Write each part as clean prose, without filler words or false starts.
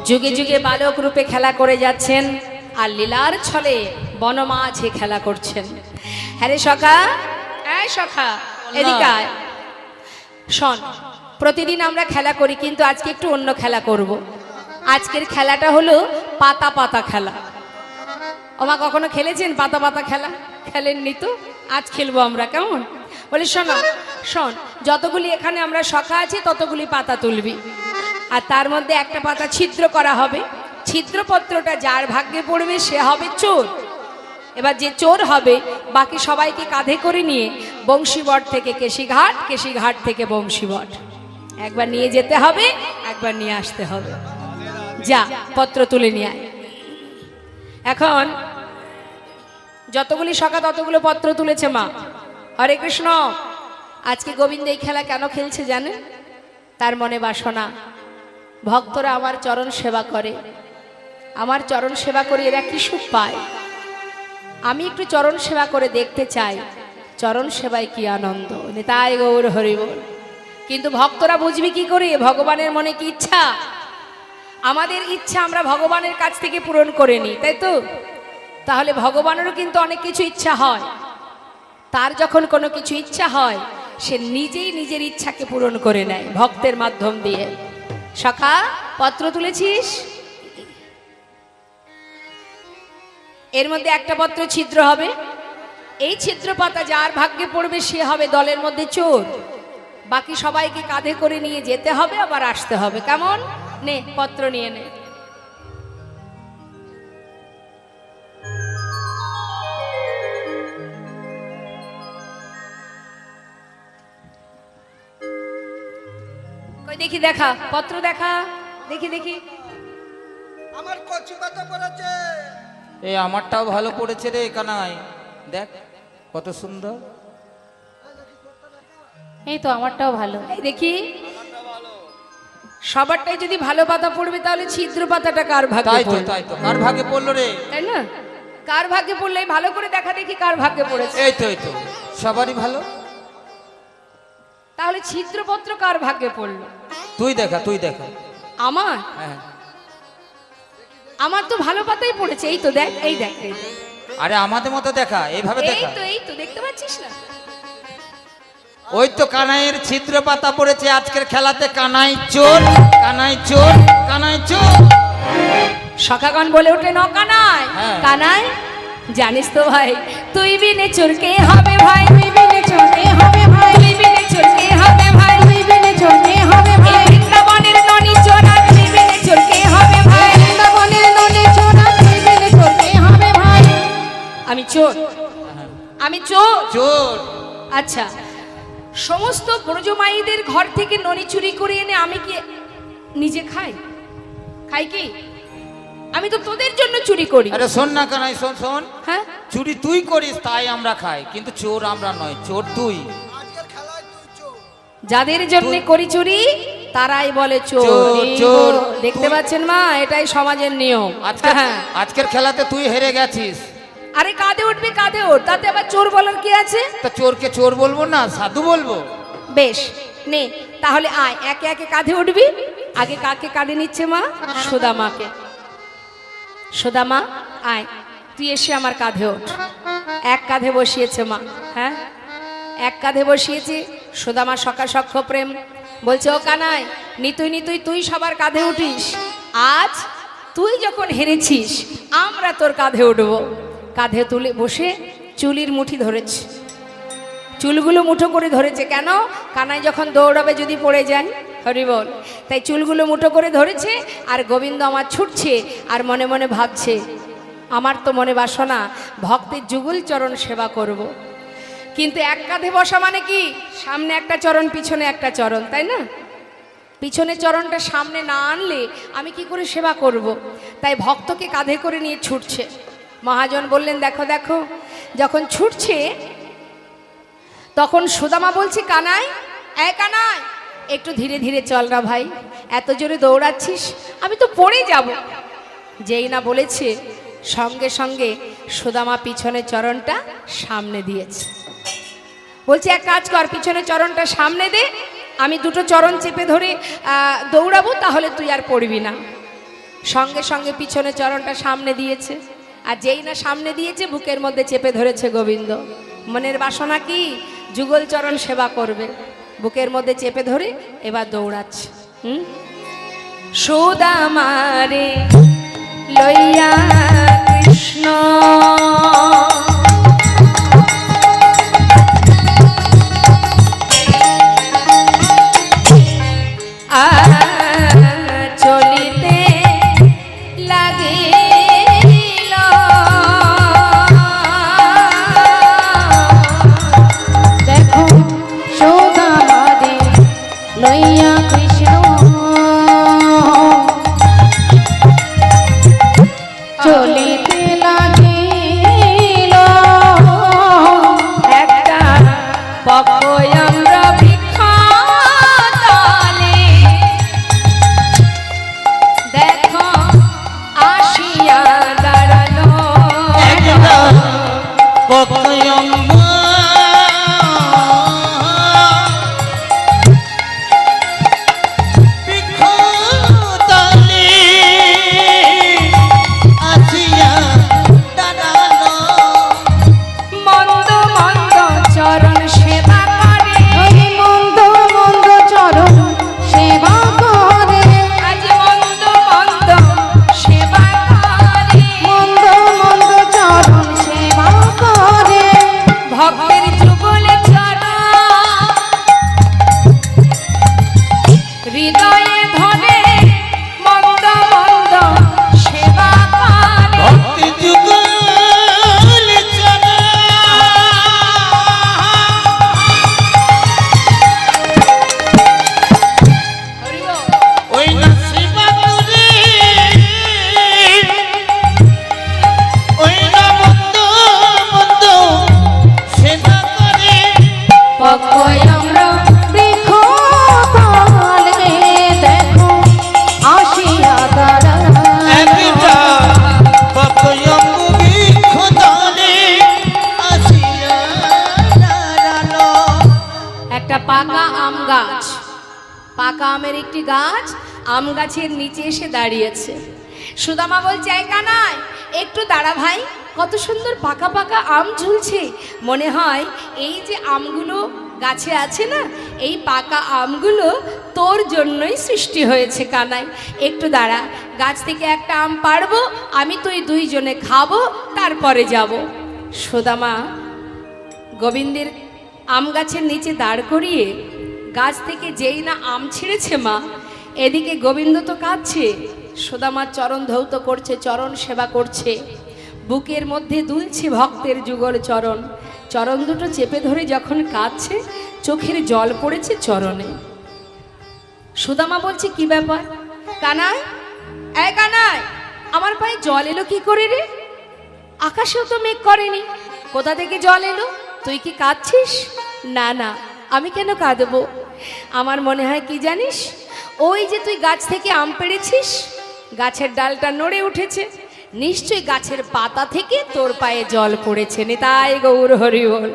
যুগে যুগে বালক রূপে খেলা করে যাচ্ছেন আর লীলার ছলে বনমাঝে খেলা করছেন। হ্যাঁ রে সখা, এই সখা এদিকে আয়। শোন, প্রতিদিন আমরা খেলা করি, কিন্তু আজকে একটু অন্য খেলা করব। আজকের খেলাটা হলো পাতা পাতা খেলা। ওমা কখনো খেলেছেন পাতা পাতা খেলা? খেলেননি তো? আজ খেলবো আমরা, কেমন? বলি শোন শোন, যতগুলি এখানে আমরা সখা আছি ততগুলি পাতা তুলবি, আর তার মধ্যে একটা পাতা ছিদ্র করা হবে। ছিদ্রপত্রটা যার ভাগ্যে পড়বে সে হবে চোর। এবার যে চোর হবে বাকি সবাইকে কাঁধে করে নিয়ে বংশীবট থেকে কেশিঘাট, কেশিঘাট থেকে বংশীবট, একবার নিয়ে যেতে হবে, একবার নিয়ে আসতে হবে। যা পত্র তুলে নিয়ে আয়। এখন যতগুলি সখা ততগুলো পত্র তুলেছে মা। হরে কৃষ্ণ। আজকে গোবিন্দ এই খেলা কেন খেলছে জানেন? তার মনে বাসনা, ভক্তরা আমার চরণ সেবা করে, আমার চরণ সেবা করে এরা কি সুখ পায়। আমি একটু চরণ সেবা করে দেখতে চাই চরণ সেবায় কি আনন্দ। নিতাই গৌর হরি বল। কিন্তু ভক্তরা বুঝবি কি করে ভগবানের মনে কি ইচ্ছা? আমাদের ইচ্ছা আমরা ভগবানের কাছ থেকে পূরণ করে নিই, তাই তো? তাহলে ভগবানেরও কিন্তু অনেক কিছু ইচ্ছা হয়। তার যখন কোনো কিছু ইচ্ছা হয় সে নিজেই নিজের ইচ্ছাকে পূরণ করে নেয় ভক্তের মাধ্যম দিয়ে। সখা পত্র তুলেছিস? এর মধ্যে একটা পত্র ছিদ্র হবে। এই ছিদ্র পাতা যার ভাগ্যে পড়বে সে হবে দলের মধ্যে চোর। বাকি সবাইকে কাঁধে করে নিয়ে যেতে হবে, আবার আসতে হবে। কেমন? নে পত্র নিয়ে নে। কই দেখি, দেখা পত্র, দেখা দেখি দেখি। আমার কচি কথা পড়েছে। এই আমারটাও ভালো পড়েছে রে কানাই, দেখ কত সুন্দর। এই তো আমারটাও ভালো। এই দেখি সবারটাই যদি ভালো পাতা পড়বে তাহলে ছিদ্র পাতাটা কার ভাগ্যে তাই তো পড়বে? তাই তো, কার ভাগে পড়লো রে? তাই না? কার ভাগ্যে পড়লে ভালো করে দেখা দেখি কার ভাগ্যে পড়েছে। এই তো এই তো, সবারই ভালো। তাহলে ছিদ্রপত্র কার ভাগ্যে পড়লো? তুই দেখা, তুই দেখা। আমার হ্যাঁ, আমার তো ভালো পাতাই পড়েছে। এই তো দেখ, এই দেখ, এই দেখ। আরে আমাদের মতো দেখা, এইভাবে এই দেখা। তো এই তো দেখতে পাচ্ছিস না? ওই তো কানাইয়ের ছিদ্র পাতা পড়েছে আজকের খেলাতে। কানাই চোর, কানাই চোর, কানাই চোর। সখাগণ বলে ওঠে ন কানাই, হ্যাঁ। কানাই জানিস তো ভাই, তুই বিনে চোর কে হবে ভাই? তুই বিনে চোর কে হবে ভাই? তুই বিনে চোর কে হবে ভাই? তুই বিনে চোর কে হবে ভাই? বৃন্দাবনের ননি চোর, তুই বিনে চোর কে হবে ভাই? বৃন্দাবনের ননি চোর, তুই বিনে চোর কে হবে ভাই? আমি চোর, আমি চোর। চোর। আচ্ছা, সমস্ত ব্রজমাইদের ঘর থেকে ননি চুরি করে এনে আমি কি নিজে খাই? খাই কি? আমি তো তোদের জন্য চুরি করি। আরে শোন না কানাই, শোন শোন। হ্যাঁ, চুরি তুই করিস তাই আমরা খাই, কিন্তু চোর আমরা নয়, চোর তুই। আজকের খেলায় তুই চোর। যাদের জন্য করি চুরি তারাই বলে চোর। চোর, এই চোর। গো, দেখতে পাচ্ছেন মা, এটাই সমাজের নিয়ম। আজকে হ্যাঁ। আজকের খেলাতে তুই হেরে গেছিস। আরে কাঁধে উঠবি, কাঁধে ওঠ, তাতে আবার চোর বলার কি আছে? তা চোরকে চোর বলবো না, সাধু বলবো? বেশ, নে তাহলে আয়, একে একে কাঁধে উঠবি। আগে কাকে কাঁধে নিচ্ছে মা? সুদামাকে। সুদামা আয়, তুই এসে আমার কাঁধে ওঠ। এক কাঁধে বসিয়েছে মা। হ্যাঁ, এক কাঁধে বসিয়েছে। সুদামা সখা সখ্য প্রেম বলছে, ও কানাই, নিতুই নিতুই তুই সবার কাঁধে উঠিস। আজ তুই যখন হেরেছিস আমরা তোর কাঁধে উঠব। কাঁধে তুলে বসে চুলির মুঠি ধরেছে, চুলগুলো মুঠো করে ধরেছে। কেন? কানাই যখন দৌড়াবে যদি পড়ে যায়। হরি বল। তাই চুলগুলো মুঠো করে ধরেছে। আর গোবিন্দ আমার ছুটছে আর মনে মনে ভাবছে, আমার তো মনে বাসনা ভক্তের যুগল চরণ সেবা করব। কিন্তু এক কাঁধে বসা মানে কি? সামনে একটা চরণ, পিছনে একটা চরণ, তাই না? পিছনে চরণটা সামনে না আনলে আমি কি করে সেবা করব? তাই ভক্তকে কাঁধে করে নিয়ে ছুটছে। মহাজন বললেন, দেখো দেখো, যখন ছুটছে তখন সুদামা বলছে, কানাই, এ কানাই, একটু ধীরে ধীরে চল না ভাই, এত জোরে দৌড়াচ্ছিস, আমি তো পড়ে যাব। যেই না বলেছে সঙ্গে সঙ্গে সুদামা পিছনে চরণটা সামনে দিয়েছে। বলছে, এক কাজ কর, পিছনে চরণটা সামনে দে, আমি দুটো চরণ চেপে ধরে দৌড়াবো, তাহলে তুই আর পড়বি না। সঙ্গে সঙ্গে পিছনে চরণটা সামনে দিয়েছে, আর যেই না সামনে দিয়েছে বুকের মধ্যে চেপে ধরেছে গোবিন্দ। মনের বাসনা কি? যুগল চরণ সেবা করবে। বুকের মধ্যে চেপে ধরে এবার দৌড়াচ্ছে। সুদামারে লইয়া কৃষ্ণ চলিতে লাগিল। দেখো সুদামারে লইয়া কৃষ্ণ চলিতে লাগিল। একটা পক্ষ আমরা ভিক্ষাতলে, দেখো আসিয়া দাঁড়ালো। একটা পক্ষয়ম্ব বৃক্ষতলে আসিয়া দাঁড়ালো। মন্দ মন্দ চরণ সেবা করে, মন্দ মন্দ চরণ সেবা করে। আজ মন্দ মন্দ সেবা করে। মন্দ মন্দ চরণ সেবা করে। ভক্তের যুগলে চরণ হৃদয়ে ধরে, মন্দ মন্দ সেবা করে। ভক্তি যুগল চরণ ওই না সেবা করে, ওই না মন্দ মন্দ সেবা করে। পক্কয় আমরা দেখো তালে দেখো আসিয়া দাঁড়ালো। একটা পক্ষয়ম্ব বৃক্ষতলে আসিয়া দাঁড়ালো। একটা পাকা আম গাছ, পাকা আমের একটি গাছ আম গাছের নিচে এসে দাঁড়িয়েছে। সুদামা বলছে, এই কানাই একটু দাঁড়া ভাই, কত সুন্দর পাকা পাকা আম ঝুলছে। মনে হয় এই যে আমগুলো গাছে আছে না, এই পাকা আমগুলো তোর জন্যই সৃষ্টি হয়েছে কানাই। একটু দাঁড়া, গাছ থেকে একটা আম পাড়বো, আমি তুই দুইজনে খাবো, তারপরে যাব। সুদামা গোবিন্দের আম গাছের নিচে দাঁড় করিয়ে গাছ থেকে যেই না আম ছিঁড়েছে মা, এদিকে গোবিন্দ তো কাঁদছে, সুদামার চরণ ধৌত করছে, চরণ সেবা করছে, বুকের মধ্যে দুলছে ভক্তের যুগল চরণ। চরণ দুটো চেপে ধরে যখন কাঁদছে, চোখের জল পড়েছে চরণে। সুদামা বলছে, কি ব্যাপার কানাই? এই কানাই, আমার পায়ে জল এলো কি করে রে? আকাশেও তো মেঘ করেনি, কোথা থেকে জল এলো? তুই কি কাঁদছিস? না না, আমি কেন কাঁদবো? আমার মনে হয় কি জানিস, ওই যে তুই গাছ থেকে আম পেড়েছিস, গাছের ডালটা নড়ে উঠেছে, নিশ্চয়ই গাছের পাতা থেকে তোর পায়ে জল পড়েছে। নিতাই গৌর হরি বল।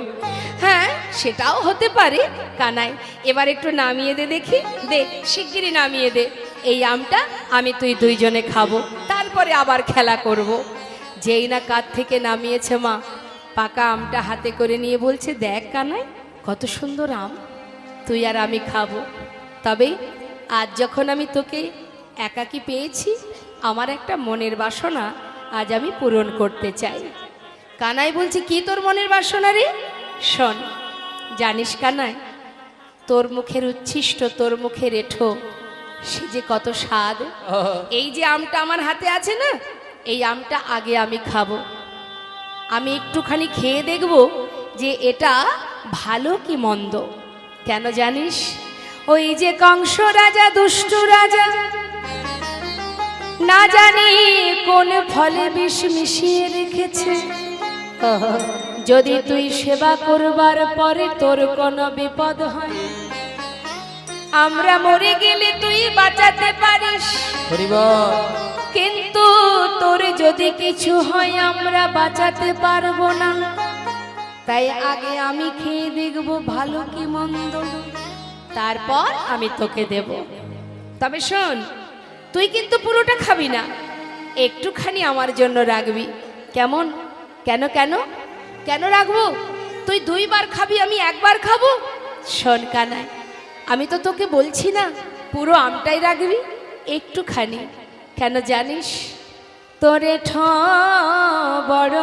হ্যাঁ, সেটাও হতে পারে কানাই, এবার একটু নামিয়ে দে দেখি, দে শিগগিরই নামিয়ে দে। এই আমটা আমি তুই দুইজনে খাবো, তারপরে আবার খেলা করব। যেই না কাঁধ থেকে নামিয়েছে মা, পাকা আমটা হাতে করে নিয়ে বলছে, দেখ কানাই কত সুন্দর আম, তুই আর আমি খাবো। তবে আজ যখন আমি তোকে একাকী পেয়েছি, আমার একটা মনের বাসনা আজ আমি পূরণ করতে চাই। কানাই বলছে, কি তোর মনের বাসনা রে? শোন, জানিস কানাই, তোর মুখের উচ্ছিষ্ট, তোর মুখের এঁঠো, সে যে কত স্বাদ। এই যে আমটা আমার হাতে আছে না, এই আমটা আগে আমি খাবো। আমি একটুখানি খেয়ে দেখব যে এটা ভালো কি মন্দ। কেন জানিস, ওই যে কংস রাজা, দুষ্ট রাজা, না জানি কোন ফলে বিষ মিশিয়ে রেখেছে। যদি তুই সেবা করবার পরে তোর কোনো বিপদ হয়, আমরা মরে গেলে তুই বাঁচাতে পারিস, কিন্তু তোর যদি কিছু হয় আমরা বাঁচাতে পারবো না। তাই আগে আমি খেয়ে দেখব ভালো কি মন্দ, তারপর আমি তোকে দেব। তবে শোন, তুই কিন্তু পুরোটা খাবি না, একটুখানি আমার জন্য রাখবি, কেমন? কেন কেন কেন রাখবো? তুই 2 বার খাবি, আমি 1 বার খাবো। শোন কানাই, আমি তো তোকে বলছি না পুরো আমটাই রাখবি, একটুখানি। কেন জানিস? তোরে বড়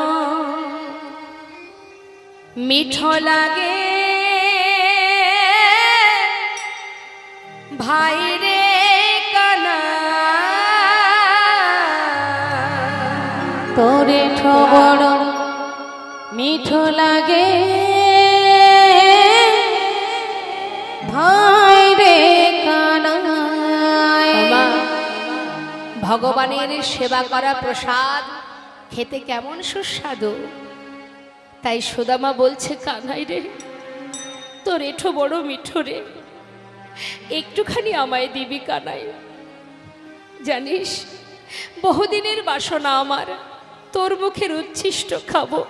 মিঠো লাগে ভাই রে কানা, তোরে বড় মিঠো লাগে ভাই রে কানাই। ওমা, ভগবানের সেবা করা প্রসাদ খেতে কেমন সুস্বাদু। তাই সুদামা বলছে, কানাই রে, তোর এঠো বড় মিঠো রে, একটুখানি আমায় দিবি কানাই। জানিস, বহুদিনের বাসনা আমার তোর মুখের উচ্ছিষ্ট খাবো।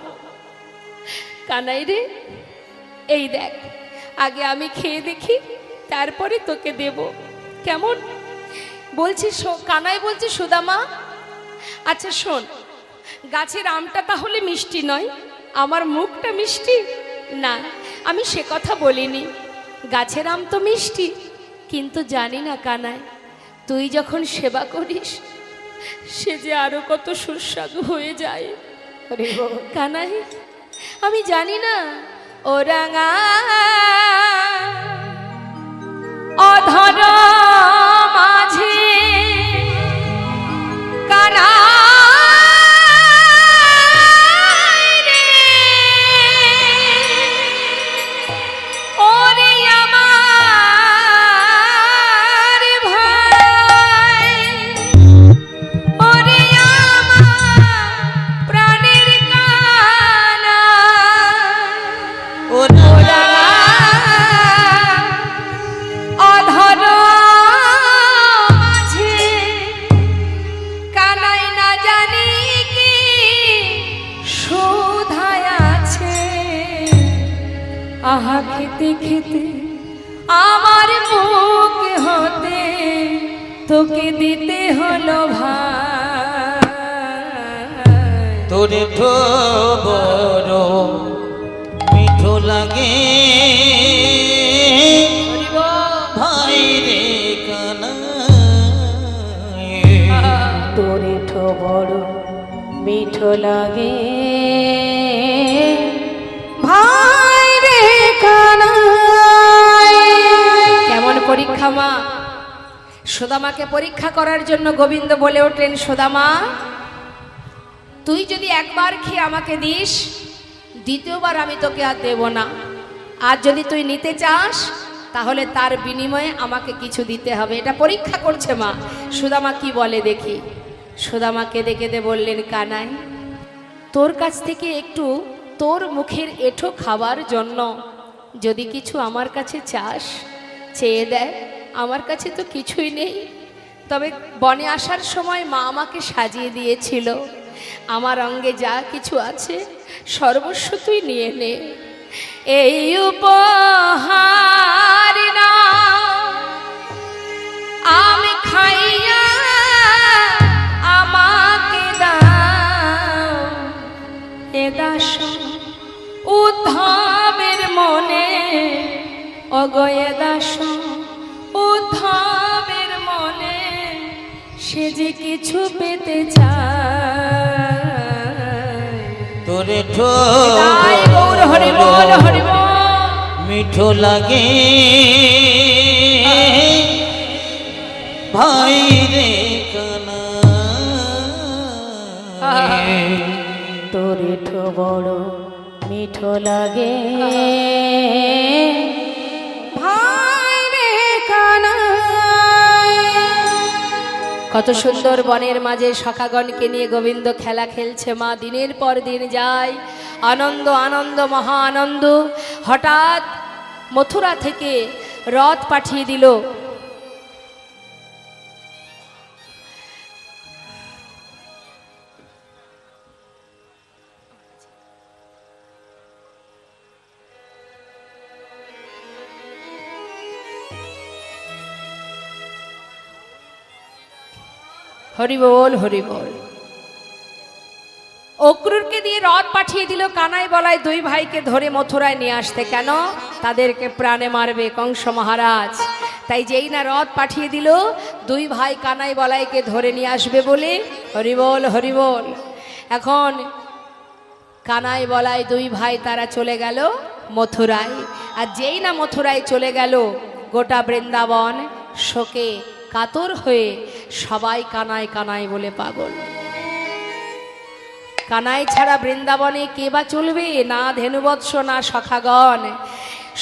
কানাই রে, এই দেখ, আগে আমি খেয়ে দেখি, তারপরে তোকে দেব, কেমন? বলছি কানাই বলছি, সুদামা আচ্ছা শোন, গাছের আমটা তাহলে মিষ্টি নয়, আমার মুখটা মিষ্টি? না, আমি সে কথা বলিনি, গাছের আম তো মিষ্টি, কিন্তু জানি না কানাই, তুই যখন সেবা করিস সে যে আরো কত সুস্বাদু হয়ে যায়। কানাই, আমি জানি না ও রাঙা অধর মাঝে কানা আহা খেতে খেতে আমার মুখ হতে তোকে দিতে হলো ভাই। তোরে বড় মিঠো লাগে ভাই রে কানাই। তোরে বড় মিঠো লাগে ভাই রে কানাই। কেমন পরীক্ষা মা? সুদামাকে পরীক্ষা করার জন্য গোবিন্দ বলে ওঠেন, সুদামা, তুই যদি 1 বার খেয়ে আমাকে দিস, 2য় বার আমি তোকে আর দেব না। আর যদি তুই নিতে চাস তাহলে তার বিনিময়ে আমাকে কিছু দিতে হবে। এটা পরীক্ষা করছে মা। সুদামা কি বলে দেখি। সুদামা কেঁদে কেঁদে বললেন, কানাই, তোর কাছ থেকে একটু তোর মুখের এঁঠো খাবার জন্য যদি কিছু আমার কাছে চাস, চেয়ে দেয়। আমার কাছে তো কিছুই নেই, তবে বনে আসার সময় মা আমাকে সাজিয়ে দিয়েছিল। আমার অঙ্গে যা কিছু আছে সর্বস্ব তুই নিয়ে নে। এই উপহার না আমি খাইয়া আমাকে দাও, এ দাস উদ্ধবের মনে, অগয়ে দাস উদ্ধবের মনে, সে যে কিছু পেতে চায়। তোরে তাই গৌর হরি বল, হরি বল। মিঠো লাগে ভাই রে কানাই। তোরে বড় মিঠো লাগে ভাই রে কানাই। কত সুন্দর বনের মাঝে সখাগণকে নিয়ে গোবিন্দ খেলা খেলছে মা। দিনের পর দিন যায়, আনন্দ আনন্দ মহা আনন্দ। হঠাৎ মথুরা থেকে রথ পাঠিয়ে দিল। হরি বল হরি বল। অক্রুরকে দিয়ে রথ পাঠিয়ে দিল কানাই বলায় দুই ভাইকে ধরে মথুরায় নিয়ে আসতে। কেন? তাদেরকে প্রাণে মারবে কংস মহারাজ। তাই যেই না রথ পাঠিয়ে দিল, দুই ভাই কানাই বলাইকে ধরে নিয়ে আসবে বলে। হরি বল হরি বল। এখন কানাই বলাই দুই ভাই তারা চলে গেল মথুরায়। আর যেই না মথুরায় চলে গেল, গোটা বৃন্দাবন শোকে কাতর হয়ে সবাই কানাই কানাই বলে পাগল। কানাই ছাড়া বৃন্দাবনে কে বা চলবে? না ধেনুবৎস, না সখাগণ।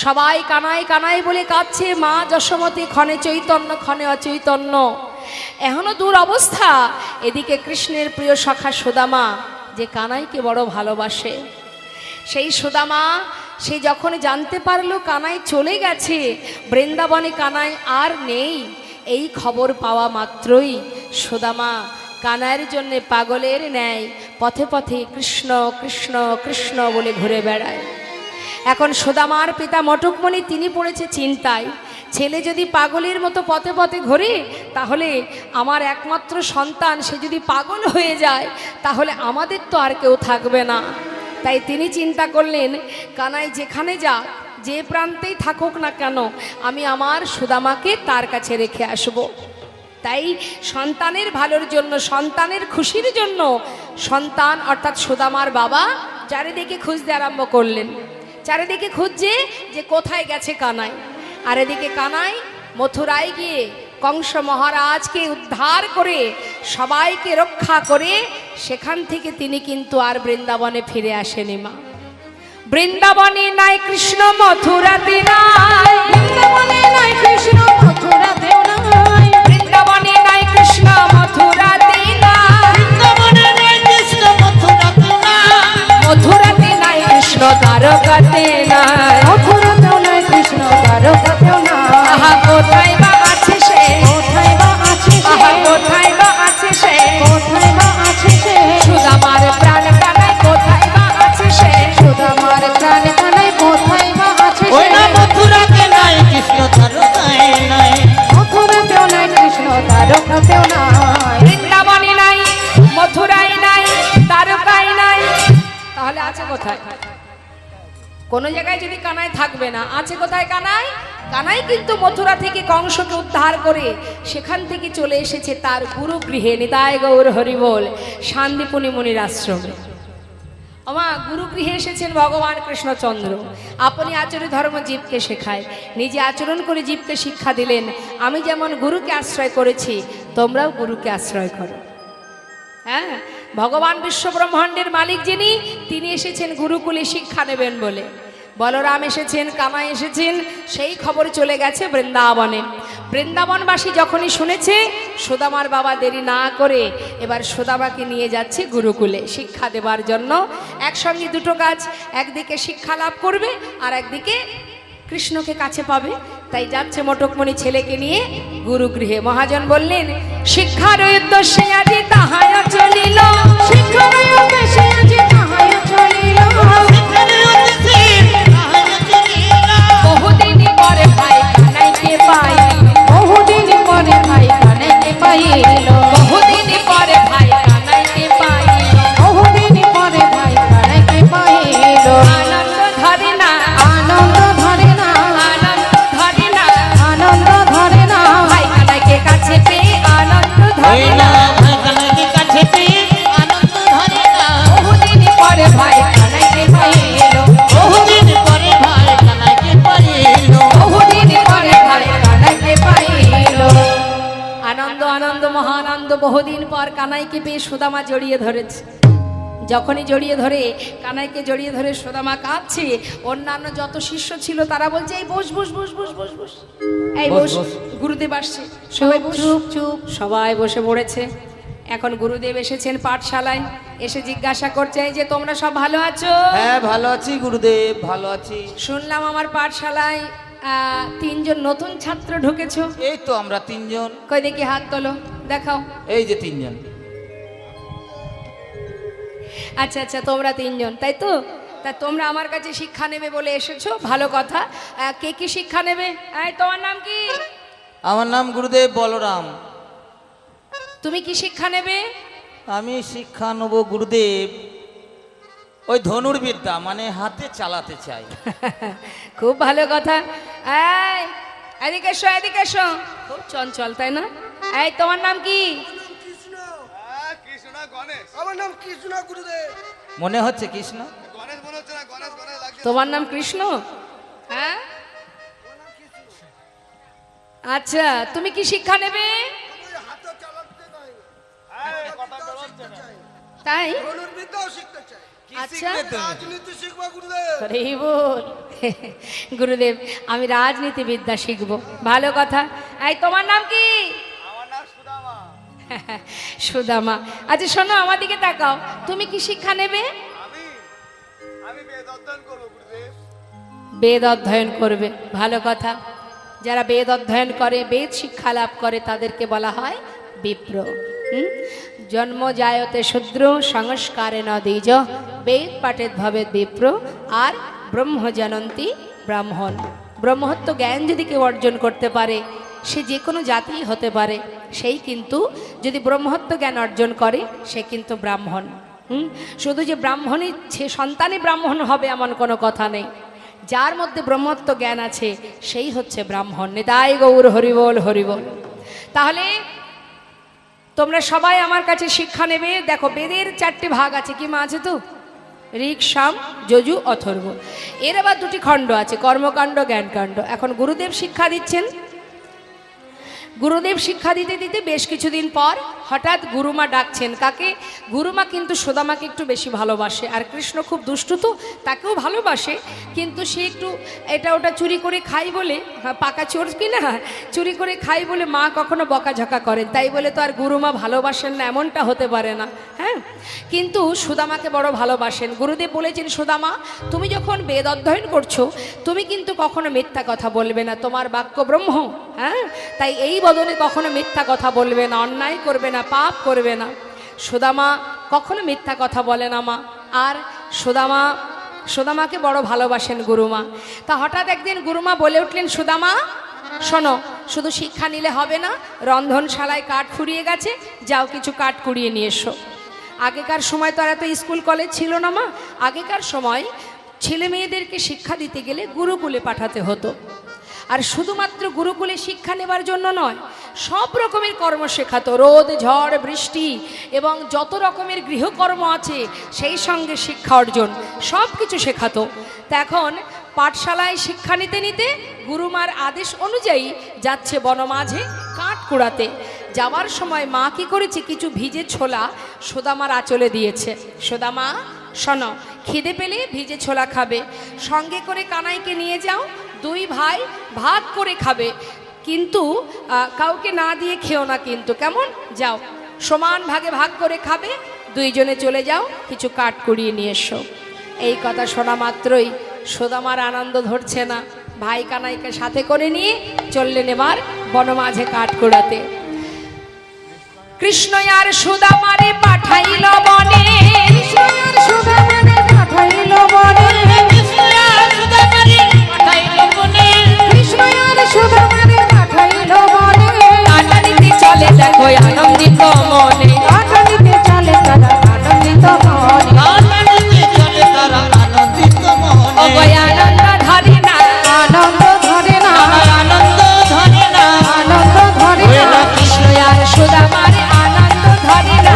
সবাই কানাই কানাই বলে কাঁদছে। মা যশোমতী ক্ষণে চৈতন্য ক্ষণে অচৈতন্য, এখনো দূর অবস্থা। এদিকে কৃষ্ণের প্রিয় সখা সুদামা, যে কানাইকে বড় ভালোবাসে, সেই সুদামা সে যখন জানতে পারলো কানাই চলে গেছে, বৃন্দাবনে কানাই আর নেই, এই খবর পাওয়া মাত্রই সুদামা কানাইয়ের জন্য পাগলের ন্যায় পথে পথে কৃষ্ণ কৃষ্ণ কৃষ্ণ বলে ঘুরে বেড়ায়। এখন সুদামার পিতা মটকমণি তিনি পড়েছে চিন্তায়। ছেলে যদি পাগলের মতো পথে পথে ঘোরে, তাহলে আমার একমাত্র সন্তান সে যদি পাগল হয়ে যায়, তাহলে আমাদের তো আর কেউ থাকবে না। তাই তিনি চিন্তা করলেন, কানাই যেখানে যাক, যে প্রান্তেই থাকুক না কেন, আমি আমার সুদামাকে তার কাছে রেখে আসব। তাই সন্তানের ভালোর জন্য, সন্তানের খুশির জন্য সন্তান অর্থাৎ সুদামার বাবা চারিদিকে খুঁজতে আরম্ভ করলেন। চারিদিকে খুঁজছে যে কোথায় গেছে কানাই। আর এদিকে কানাই মথুরায় গিয়ে কংস মহারাজকে উদ্ধার করে সবাইকে রক্ষা করে সেখান থেকে তিনি কিন্তু আর বৃন্দাবনে ফিরে আসেনি। মা, বৃন্দাবনে নাই কৃষ্ণ মথুরাতে নাই, বৃন্দাবনে নাই কৃষ্ণ মথুরাতেও নাই, বৃন্দাবনে নাই কৃষ্ণ মথুরাতে নাই, বৃন্দাবনে নাই কৃষ্ণ মথুরাতে নাই, মথুরাতে নাই কৃষ্ণ দ্বারকাতে নাই, মথুরাতেও নাই কৃষ্ণ দ্বারকাতেও নাই। আহা কোথায় বা আছে সে, কোথায় বা আছে সে, আহা কোথায় বা আছে সে, কোথায় বা আছে সে, সুদামার প্রাণ কানাই কোথায় বা আছে সে, সুদামার প্রাণ কানাই কোথায় বা আছে ওই সে, না মথুরাতে নাই কৃষ্ণ দ্বারকায় নাই, মথুরাতেও নাই কৃষ্ণ দ্বারকাতেও নাই। বৃন্দাবনে নাই, মথুরায় নাই, দ্বারকায় নাই, তাহলে আছে কোথায়? কোন জায়গায় যদি কানাই থাকবে না, আছে কোথায় কানাই? কানাই কিন্তু মথুরা থেকে কংসকে উদ্ধার করে সেখান থেকে চলে এসেছে তার গুরু গৃহে। নিতাই গৌর হরিবোল। শান্তিপুনি মুনির আশ্রমে আমা গুরু গৃহে এসেছেন ভগবান কৃষ্ণচন্দ্র। আপনি আচরণ ধর্ম জীবকে শেখায়, নিজে আচরণ করে জীবকে শিক্ষা দিলেন। আমি যেমন গুরুকে আশ্রয় করেছি, তোমরাও গুরুকে আশ্রয় করো। হ্যাঁ, ভগবান বিশ্বব্রহ্মাণ্ডের মালিক যিনি, তিনি এসেছেন গুরুকুলে শিক্ষা নেবেন বলে। বলরাম এসেছেন, কানাই এসেছেন, সেই খবর চলে গেছে বৃন্দাবনে। বৃন্দাবনবাসী যখনই শুনেছে, সুদামার বাবা দেরি না করে এবার সুদামাকে নিয়ে যাচ্ছে গুরুকুলে শিক্ষা দেবার জন্য। একসঙ্গে দুটো কাজ, একদিকে শিক্ষা লাভ করবে আর একদিকে কৃষ্ণকে কাছে পাবে। তাই যাচ্ছে মটকমণি ছেলেকে নিয়ে গুরুগৃহে। মহাজন বললেন, শিক্ষার উদ্দেশ্যে আজি তাহায় চলিল, শিক্ষার উদ্দেশ্যে আজি তাহাই চলিল, বহুদিন পরে ভাই কানাইকে পাই, বহুদিন পরে ভাই কানাইকে পাইল, বহুদিন পরে ভাই কানাইকে পাই, বহুদিন পরে ভাই কানাইকে পাইল। আনন্দ ধরে না, আনন্দ ধরে না, আনন্দ ধরে না, আনন্দ ধরে না, ভাই কানাইকে কাছে পেয়ে আনন্দ ওই ধরে না না, ভাই কানাইকে কাছে পেয়ে আনন্দ ধরে না, বহুদিন পরে ভাই কানাইকে পাইল, বহুদিন পরে ভাই কানাইকে পাইল, বহুদিন পরে ভাই কানাইকে পাইল। আনন্দ আনন্দ মহানন্দ, বহুদিন পর কানাইকে পেয়ে সুদামা জড়িয়ে ধরেছে। যখনই জড়িয়ে ধরে, কানাইকে জড়িয়ে ধরে সুদামা কাঁদছে। অন্যান্য যত শিষ্য ছিল তারা বলছে, এই বস বস বস বস বস বস, এই বস, বস, বস। গুরুদেব আসছে, সবাই বস। চুপ চুপ। সবাই বসে পড়েছে। এখন গুরুদেব এসেছেন পাঠশালায়, এসে জিজ্ঞাসা করছে, এই যে তোমরা সব ভালো আছো? হ্যাঁ ভালো আছি গুরুদেব, ভালো আছি। শুনলাম আমার পাঠশালায় তিনজন নতুন ছাত্র ঢুকেছো। এই তো আমরা তিনজন, কই দেখি হাত তোলো, দেখাও। এই যে তিনজন। আচ্ছা আচ্ছা, তোমরা তিনজন, তাই তো? তা তোমরা আমার কাছে শিক্ষা নেবে বলে এসেছো, ভালো কথা। কে কি শিক্ষা নেবে? এই তোমার নাম কি? আমার নাম গুরুদেব বলরাম। তুমি কি শিক্ষা নেবে? আমি শিক্ষা নেব গুরুদেব ওই ধনুর্বিদ্যা, মানে হাতে চালাতে চাই। খুব ভালো কথা। এই এদিকে এসো, এদিকে এসো। খুব চঞ্চল তাই না? এই তোমার নাম কি? কৃষ্ণ। আমার নাম কৃষ্ণ গুরুদেব। মনে হচ্ছে কৃষ্ণ। তোমার নাম কৃষ্ণ? হ্যাঁ, আচ্ছা তুমি কি শিক্ষা নেবে? আমি হাতে চালাতে চাই, তাই? ধনুর্বিদ্যাও শিখতে চাই। আচ্ছা রাজনীতি শিখবো গুরুদেব। হরি বল। গুরুদেব আমি রাজনীতিবিদ্যা শিখবো, ভালো কথা। এই তোমার নাম কি? সুদামা। আচ্ছা শোনো, আমার দিকে তাকাও, তুমি কি শিক্ষা নেবে? বেদ অধ্যয়ন করবে, ভালো কথা। যারা বেদ অধ্যয়ন করে, বেদ শিক্ষা লাভ করে, তাদেরকে বলা হয় বিপ্র। জন্ম জায়তে শূদ্র সংস্কারে ন দ্বিজ, বেদ পাঠেত ভবেত বিপ্র, আর ব্রহ্ম জানন্তি ব্রাহ্মণ। ব্রহ্মত্ব জ্ঞান যদি কেউ অর্জন করতে পারে, সে যে কোনো জাতিই হতে পারে, সেই কিন্তু যদি ব্রহ্মত্ব জ্ঞান অর্জন করে, সে কিন্তু ব্রাহ্মণ। শুধু যে ব্রাহ্মণই সে সন্তানই ব্রাহ্মণ হবে এমন কোনো কথা নেই। যার মধ্যে ব্রহ্মত্ব জ্ঞান আছে সেই হচ্ছে ব্রাহ্মণ। নিতাই গৌর হরিবল হরিবল। তাহলে তোমরা সবাই আমার কাছে শিক্ষা নেবে। দেখো বেদের 4টে ভাগ আছে, কি মা আছে তো? ঋক, সাম, যজু, অথর্ব। এর আবার 2টি খণ্ড আছে, কর্মকাণ্ড, জ্ঞানকাণ্ড। এখন গুরুদেব শিক্ষা দিচ্ছেন। গুরুদেব শিক্ষা দিতে দিতে বেশ কিছুদিন পর হঠাৎ গুরুমা ডাকছেন। কাকে? গুরুমা কিন্তু সুদামাকে একটু বেশি ভালোবাসে, আর কৃষ্ণ খুব দুষ্টু তো, তাকেও ভালোবাসে, কিন্তু সে একটু এটা ওটা চুরি করে খাই বলে, পাকা চোর কিনা, চুরি করে খাই বলে মা কখনো বকাঝকা করেন, তাই বলে তো আর গুরুমা ভালোবাসেন না এমনটা হতে পারে না। হ্যাঁ, কিন্তু সুদামাকে বড় ভালোবাসেন। গুরুদেব বলেছেন, সুদামা তুমি যখন বেদ অধ্যয়ন করছো, তুমি কিন্তু কখনো মিথ্যা কথা বলবে না, তোমার বাক্য ব্রহ্ম। হ্যাঁ, তাই এই বদলে কখনো মিথ্যা কথা বলবে না, অন্যায় করবে না, পাপ করবে না। সুদামা কখনো মিথ্যা কথা বলে না মা। আর সুদামাকে বড় ভালোবাসেন গুরুমা। তা হঠাৎ একদিন গুরুমা বলে উঠলেন, সুদামা শোনো, শুধু শিক্ষা নিলে হবে না, রন্ধনশালায় কাঠ ফুরিয়ে গেছে, যাও কিছু কাঠ কুড়িয়ে নিয়ে এসো। আগেকার সময় তো আর এত স্কুল কলেজ ছিল না মা। আগেকার সময় ছেলে মেয়েদেরকে শিক্ষা দিতে গেলে গুরুকুলে পাঠাতে হতো। আর শুধুমাত্র গুরুকুলে শিক্ষা নেবার জন্য নয়, সব রকমের কর্ম শেখাতো। রোদ, ঝড়, বৃষ্টি এবং যত রকমের গৃহকর্ম আছে সেই সঙ্গে শিক্ষা অর্জন সব কিছু শেখাতো। তা এখন পাঠশালায় শিক্ষা নিতে নিতে গুরুমার আদেশ অনুযায়ী যাচ্ছে বনমাঝে কাঠ কুড়াতে। যাওয়ার সময় মা কি করেছে, কিছু ভিজে ছোলা সুদামার আঁচলে দিয়েছে। সুদামা শোনো, খিদে পেলে ভিজে ছোলা খাবে, সঙ্গে করে কানাইকে নিয়ে যাও, 2 ভাই ভাগ করে খাবে, কিন্তু কাউকে না দিয়ে খেও না কিন্তু, কেমন? যাও সমান ভাগে ভাগ করে খাবে, 2 জনে চলে যাও, কিছু কাঠ কুড়িয়ে নিয়ে এসো। এই কথা শোনা মাত্রই সুদামার আনন্দ ধরছে না। ভাই কানাইকে সাথে করে নিয়ে চললেন এবার বনমাঝে কাঠ কুড়াতে। কৃষ্ণ আর সুদামারে পাঠাইল বনে, কৃষ্ণ আর সুদামারে পাঠাইল বনে, কৃষ্ণ আর সুদামারে পাঠাইল বনে। কাটানিতে চলে দেখো আনন্দিত মনে, কাটানিতে চলে তারা আনন্দিত মনে, অগয় আনন্দ ধরে না, আনন্দ ধরে না, আনন্দ ধরে না, আনন্দ ধরে না। কৃষ্ণ আর সুদামারে আনন্দ ধরে না,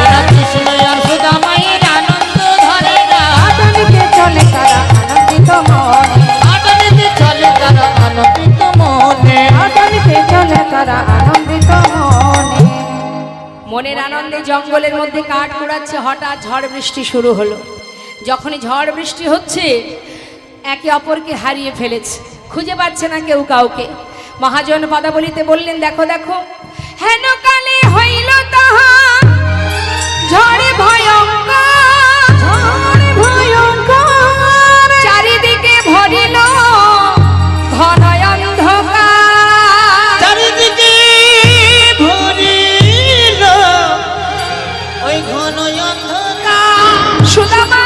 কাটানিতে চলে তারা আনন্দিত মনে, কাটানিতে চলে তারা আনন্দিত মনে। মনের আনন্দে জঙ্গলের মধ্যে কাঠ কুড়াচ্ছে, হঠাৎ ঝড় বৃষ্টি শুরু হলো। যখনই ঝড় বৃষ্টি হচ্ছে, একে অপরকে হারিয়ে ফেলেছে, খুঁজে পাচ্ছে না কেউ কাউকে। মহাজন পদাবলিতে বললেন, দেখো দেখো হেন কালে হইল তাহা ঝড়ে ভয়ঙ্কর, ঝড় ভয়ঙ্কর, চারিদিকে ভরিল ঘন অন্ধকার, চারিদিকে ভরিল ওই ঘন অন্ধকার। সুদামা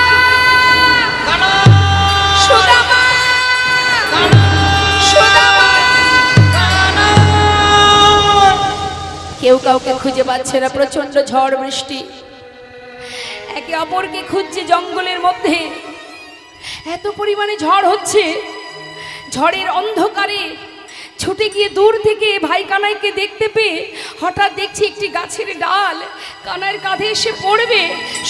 সুদামা সুদামা, কেউ কেউ কাউকে খুঁজে পাচ্ছে না, প্রচন্ড ঝড় বৃষ্টি, একে অপরকে খুঁজছে জঙ্গলের মধ্যে। এত পরিমাণে ঝড় হচ্ছে, ঝড়ের অন্ধকারে ছুটে গিয়ে দূর থেকে ভাই কানাইকে দেখতে পেয়ে হঠাৎ দেখছি একটি গাছের ডাল কানাইয়ের কাঁধে এসে পড়বে।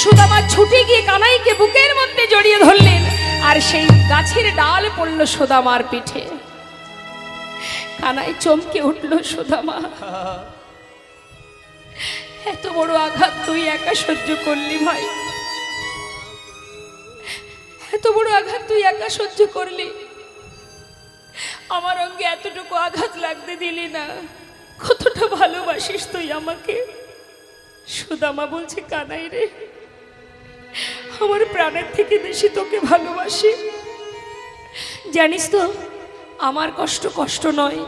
সুদামা ছুটে গিয়ে কানাইকে বুকের মধ্যে জড়িয়ে ধরলেন, আর সেই গাছের ডাল পড়ল সুদামার পিঠে। কানাই চমকে উঠল, সুদামা এত বড় আঘাত তুই একা সহ্য করলি ভাই, এত বড় আঘাত তুই একা সহ্য করলি, আমার অঙ্গে এতটুকু আঘাত লাগতে দিলি না, কতটা ভালোবাসিস তুই আমাকে। সুদামা বলছে, কানাই রে, আমার প্রাণের থেকে বেশি তোকে ভালোবাসি। জানিস তো আমার কষ্ট কষ্ট নয়,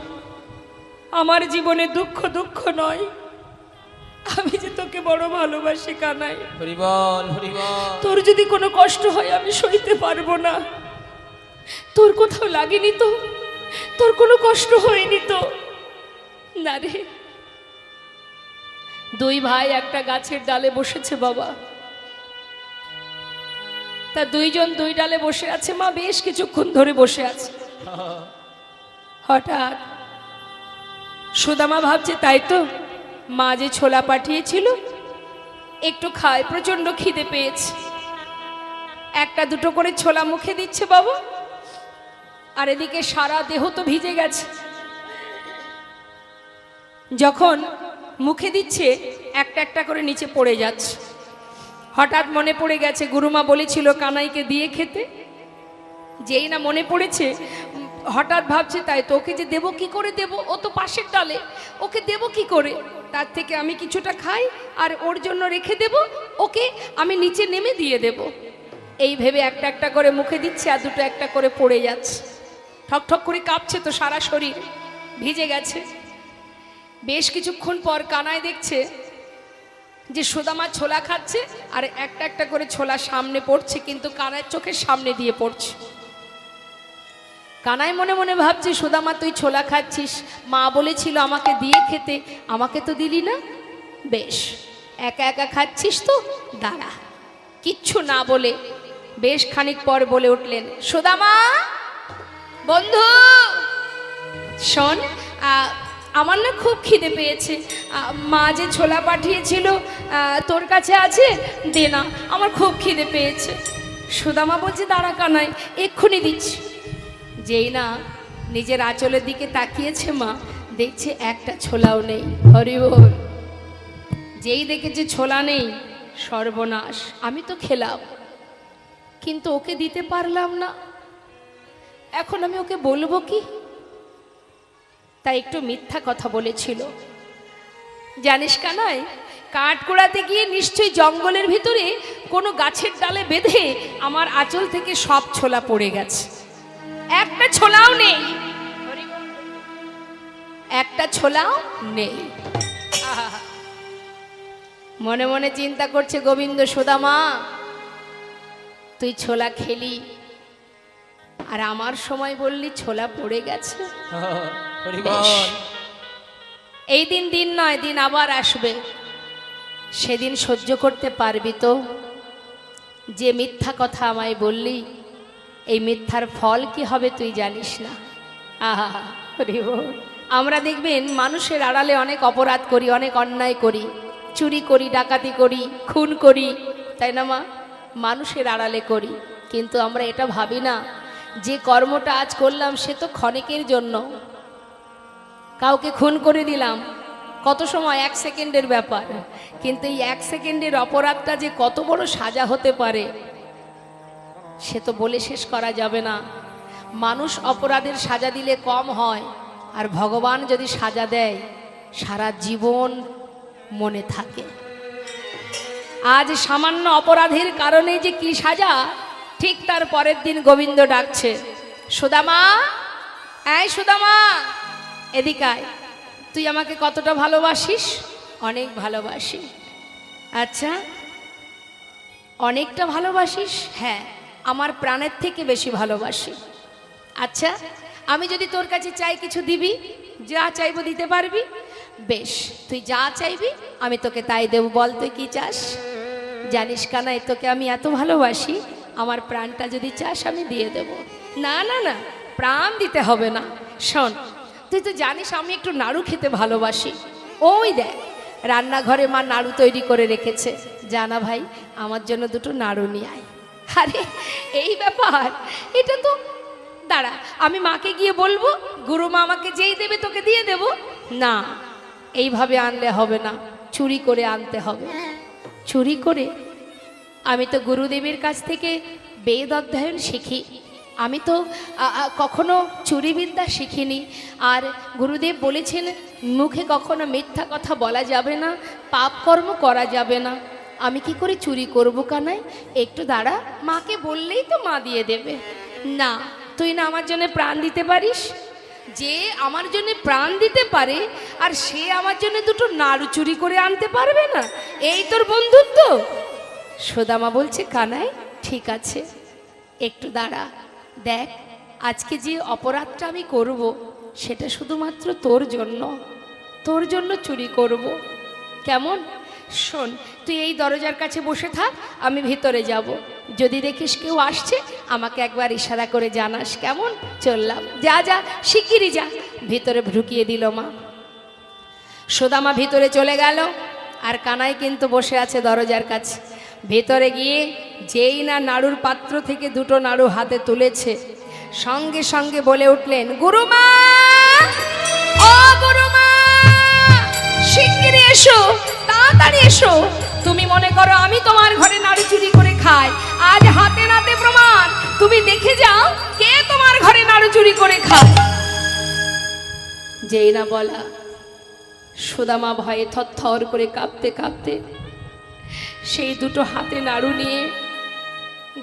আমার জীবনে দুঃখ দুঃখ নয়, আমি যে তোকে বড় ভালোবাসি কানাই। হরি বল, হরি বল। তোর যদি কোনো কষ্ট হয় আমি সইতে পারবো না। তোর কোথাও লাগেনি তো, তোর কোনো কষ্ট হয়নি তো? না রে। দুই ভাই একটা গাছের ডালে বসেছে বাবা, তা দুইজন দুই ডালে বসে আছে, মা বেশ কিছুক্ষণ ধরে বসে আছে। হঠাৎ সুদামা ভাবছে, তাই তো মা যে ছোলা পাঠিয়েছিল একটু খায়, প্রচন্ড খিদে পেয়েছে, একটা দুটো করে ছোলা মুখে দিচ্ছে বাবা, আর এদিকে সারা দেহ তো ভিজে গেছে। যখন মুখে দিচ্ছে একটা একটা করে নিচে পড়ে যাচ্ছে। হঠাৎ মনে পড়ে গেছে গুরুমা বলেছিল কানাইকে দিয়ে খেতে, যেই না মনে পড়েছে হঠাৎ ভাবছে, তাই তো ওকে যে দেবো কি করে দেবো, ও তো পাশের ডালে, ওকে দেবো কি করে, তার থেকে আমি কিছুটা খাই আর ওর জন্য রেখে দেব, ওকে আমি নিচে নেমে দিয়ে দেব। এই ভেবে একটা একটা করে মুখে দিচ্ছে, আর দুটো একটা করে পড়ে যাচ্ছে। ঠক ঠক করে কাঁপছে তো, সারা শরীর ভিজে গেছে। বেশ কিছুক্ষণ পর কানাই দেখছে যে সুদামা ছোলা খাচ্ছে, আর একটা একটা করে ছোলা সামনে পড়ছে, কিন্তু কানাইয়ের চোখের সামনে দিয়ে পড়ছে। কানাই মনে মনে ভাবছে, সুদামা তুই ছোলা খাচ্ছিস, মা বলেছিল আমাকে দিয়ে খেতে, আমাকে তো দিলি না, বেশ একা একা খাচ্ছিস তো, দাঁড়া। কিচ্ছু না বলে বেশ খানিক পর বলে উঠলেন, সুদামা বন্ধু শোন, আমার না খুব খিদে পেয়েছে, মা যে ছোলা পাঠিয়েছিল তোর কাছে আছে, দে না, আমার খুব খিদে পেয়েছে। সুদামা বলছে, দাঁড়া কানাই, এক্ষুনি দিচ্ছি। যেই না নিজের আঁচলের দিকে তাকিয়েছে মা, দেখছে একটা ছোলাও নেই। হরি বল। যেই দেখেছে ছোলা নেই, সর্বনাশ, আমি তো খেলাম কিন্তু ওকে দিতে পারলাম না, এখন আমি ওকে বলবো কি? তাই একটু মিথ্যা কথা বলেছিল। জানিস কানাই, কাঠ কুড়াতে গিয়ে নিশ্চয়ই জঙ্গলের ভিতরে কোনো গাছের ডালে বেঁধে আমার আঁচল থেকে সব ছোলা পড়ে গেছে, একটা ছোলাও নেই, একটা ছোলাও নেই। মনে মনে চিন্তা করছে গোবিন্দ, সুদামা তুই ছোলা খেলি আর আমার সময় বললি ছোলা পড়ে গেছে। এই দিন দিন নয়, দিন আবার আসবে, সেদিন সহ্য করতে পারবি তো? যে মিথ্যা কথা আমায় বললি, এই মিথ্যার ফল কি হবে তুই জানিস না। আহা, আমরা দেখবেন মানুষের আড়ালে অনেক অপরাধ করি, অনেক অন্যায় করি, চুরি করি, ডাকাতি করি, খুন করি, তাই না মা? মানুষের আড়ালে করি, কিন্তু আমরা এটা ভাবি না যে কর্মটা আজ করলাম সে তো ক্ষণিকের জন্য। কাউকে খুন করে দিলাম, কত সময়, 1 সেকেন্ডের ব্যাপার, কিন্তু এই 1 সেকেন্ডের অপরাধটা যে কত বড় সাজা হতে পারে সে তো বলে শেষ করা যাবে না। মানুষ অপরাধের সাজা দিলে কম হয়, আর ভগবান যদি সাজা দেয় সারা জীবন মনে থাকে। আজ সামান্য অপরাধের কারণে যে কি সাজা, ঠিক তার পরের দিন গোবিন্দ ডাকছে, সুদামা, এই সুদামা এদিকে আয়, তুই আমাকে কতটা ভালোবাসিস? অনেক ভালোবাসি। আচ্ছা, অনেকটা ভালোবাসিস? হ্যাঁ, আমার প্রাণের থেকে বেশি ভালোবাসি। আচ্ছা, আমি যদি তোর কাছে চাই কিছু দিবি? যা চাইবো দিতে পারবি? বেশ, তুই যা চাইবি আমি তোকে তাই দেবো। বল তুই কি চাস? জানিস কানাই, তোকে আমি এত ভালোবাসি, আমার প্রাণটা যদি চাস আমি দিয়ে দেব। না না না, প্রাণ দিতে হবে না। শোন, তুই তো জানিস আমি একটু নাড়ু খেতে ভালোবাসি। ওই দেখ রান্নাঘরে মা নাড়ু তৈরি করে রেখেছে, জানা ভাই আমার জন্য দুটো নাড়ু নিয়ে আয়। আরে এই ব্যাপার, এটা তো দাঁড়া, আমি মাকে গিয়ে বলবো, গুরুমা আমাকে যেই দেবে তোকে দিয়ে দেব। না, এইভাবে আনলে হবে না, চুরি করে আনতে হবে। চুরি করে? আমি তো গুরুদেবের কাছ থেকে বেদ অধ্যয়ন শিখি, আমি তো কখনো চুরিবিদ্যা শিখিনি। আর গুরুদেব বলেছেন মুখে কখনো মিথ্যা কথা বলা যাবে না, পাপ কর্ম করা যাবে না। আমি কি করে চুরি করব কানাই? একটু দাঁড়া, মাকে বললেই তো মা দিয়ে দেবে। না, তুই না আমার জন্য প্রাণ দিতে পারিস? যে আমার জন্য প্রাণ দিতে পারে আর সে আমার জন্য দুটো নাড়ু চুরি করে আনতে পারবে না? এই তোর বন্ধুত্ব? সুদামা বলছে কানাই ঠিক আছে, একটু দাঁড়া, দেখ আজকে যে অপরাধটা আমি করব সেটা শুধুমাত্র তোর জন্য চুরি করব। কেমন? শোন, তুই এই দরজার কাছে বসে থাক, আমি ভিতরে যাব। যদি দেখিস কেউ আসছে আমাকে একবার ইশারা করে জানাস, কেমন? চললাম, যা যা শিগগিরই যা। ভিতরে ঢুকিয়ে দিল মা। সুদামা ভিতরে চলে গেল, আর কানাই কিন্তু বসে আছে দরজার কাছে। ভেতরে গিয়ে যেই না নাড়ুর পাত্র থেকে দুটো নাড়ু হাতে তুলেছে, সঙ্গে সঙ্গে বলে উঠলেন, গুরুমা, ও গুরুমা, শিগগিরই এসো, তাড়াতাড়ি এসো। তুমি মনে করো আমি তোমার ঘরে নাড়ু চুরি করে খাই? আজ হাতে নাতে প্রমাণ, তুমি দেখে যাও কে তোমার ঘরে নাড়ু চুরি করে খায়। যেই না বলা, সুদামা ভয়ে থরথর করে কাঁপতে কাঁপতে সেই দুটো হাতে নাড়ু নিয়ে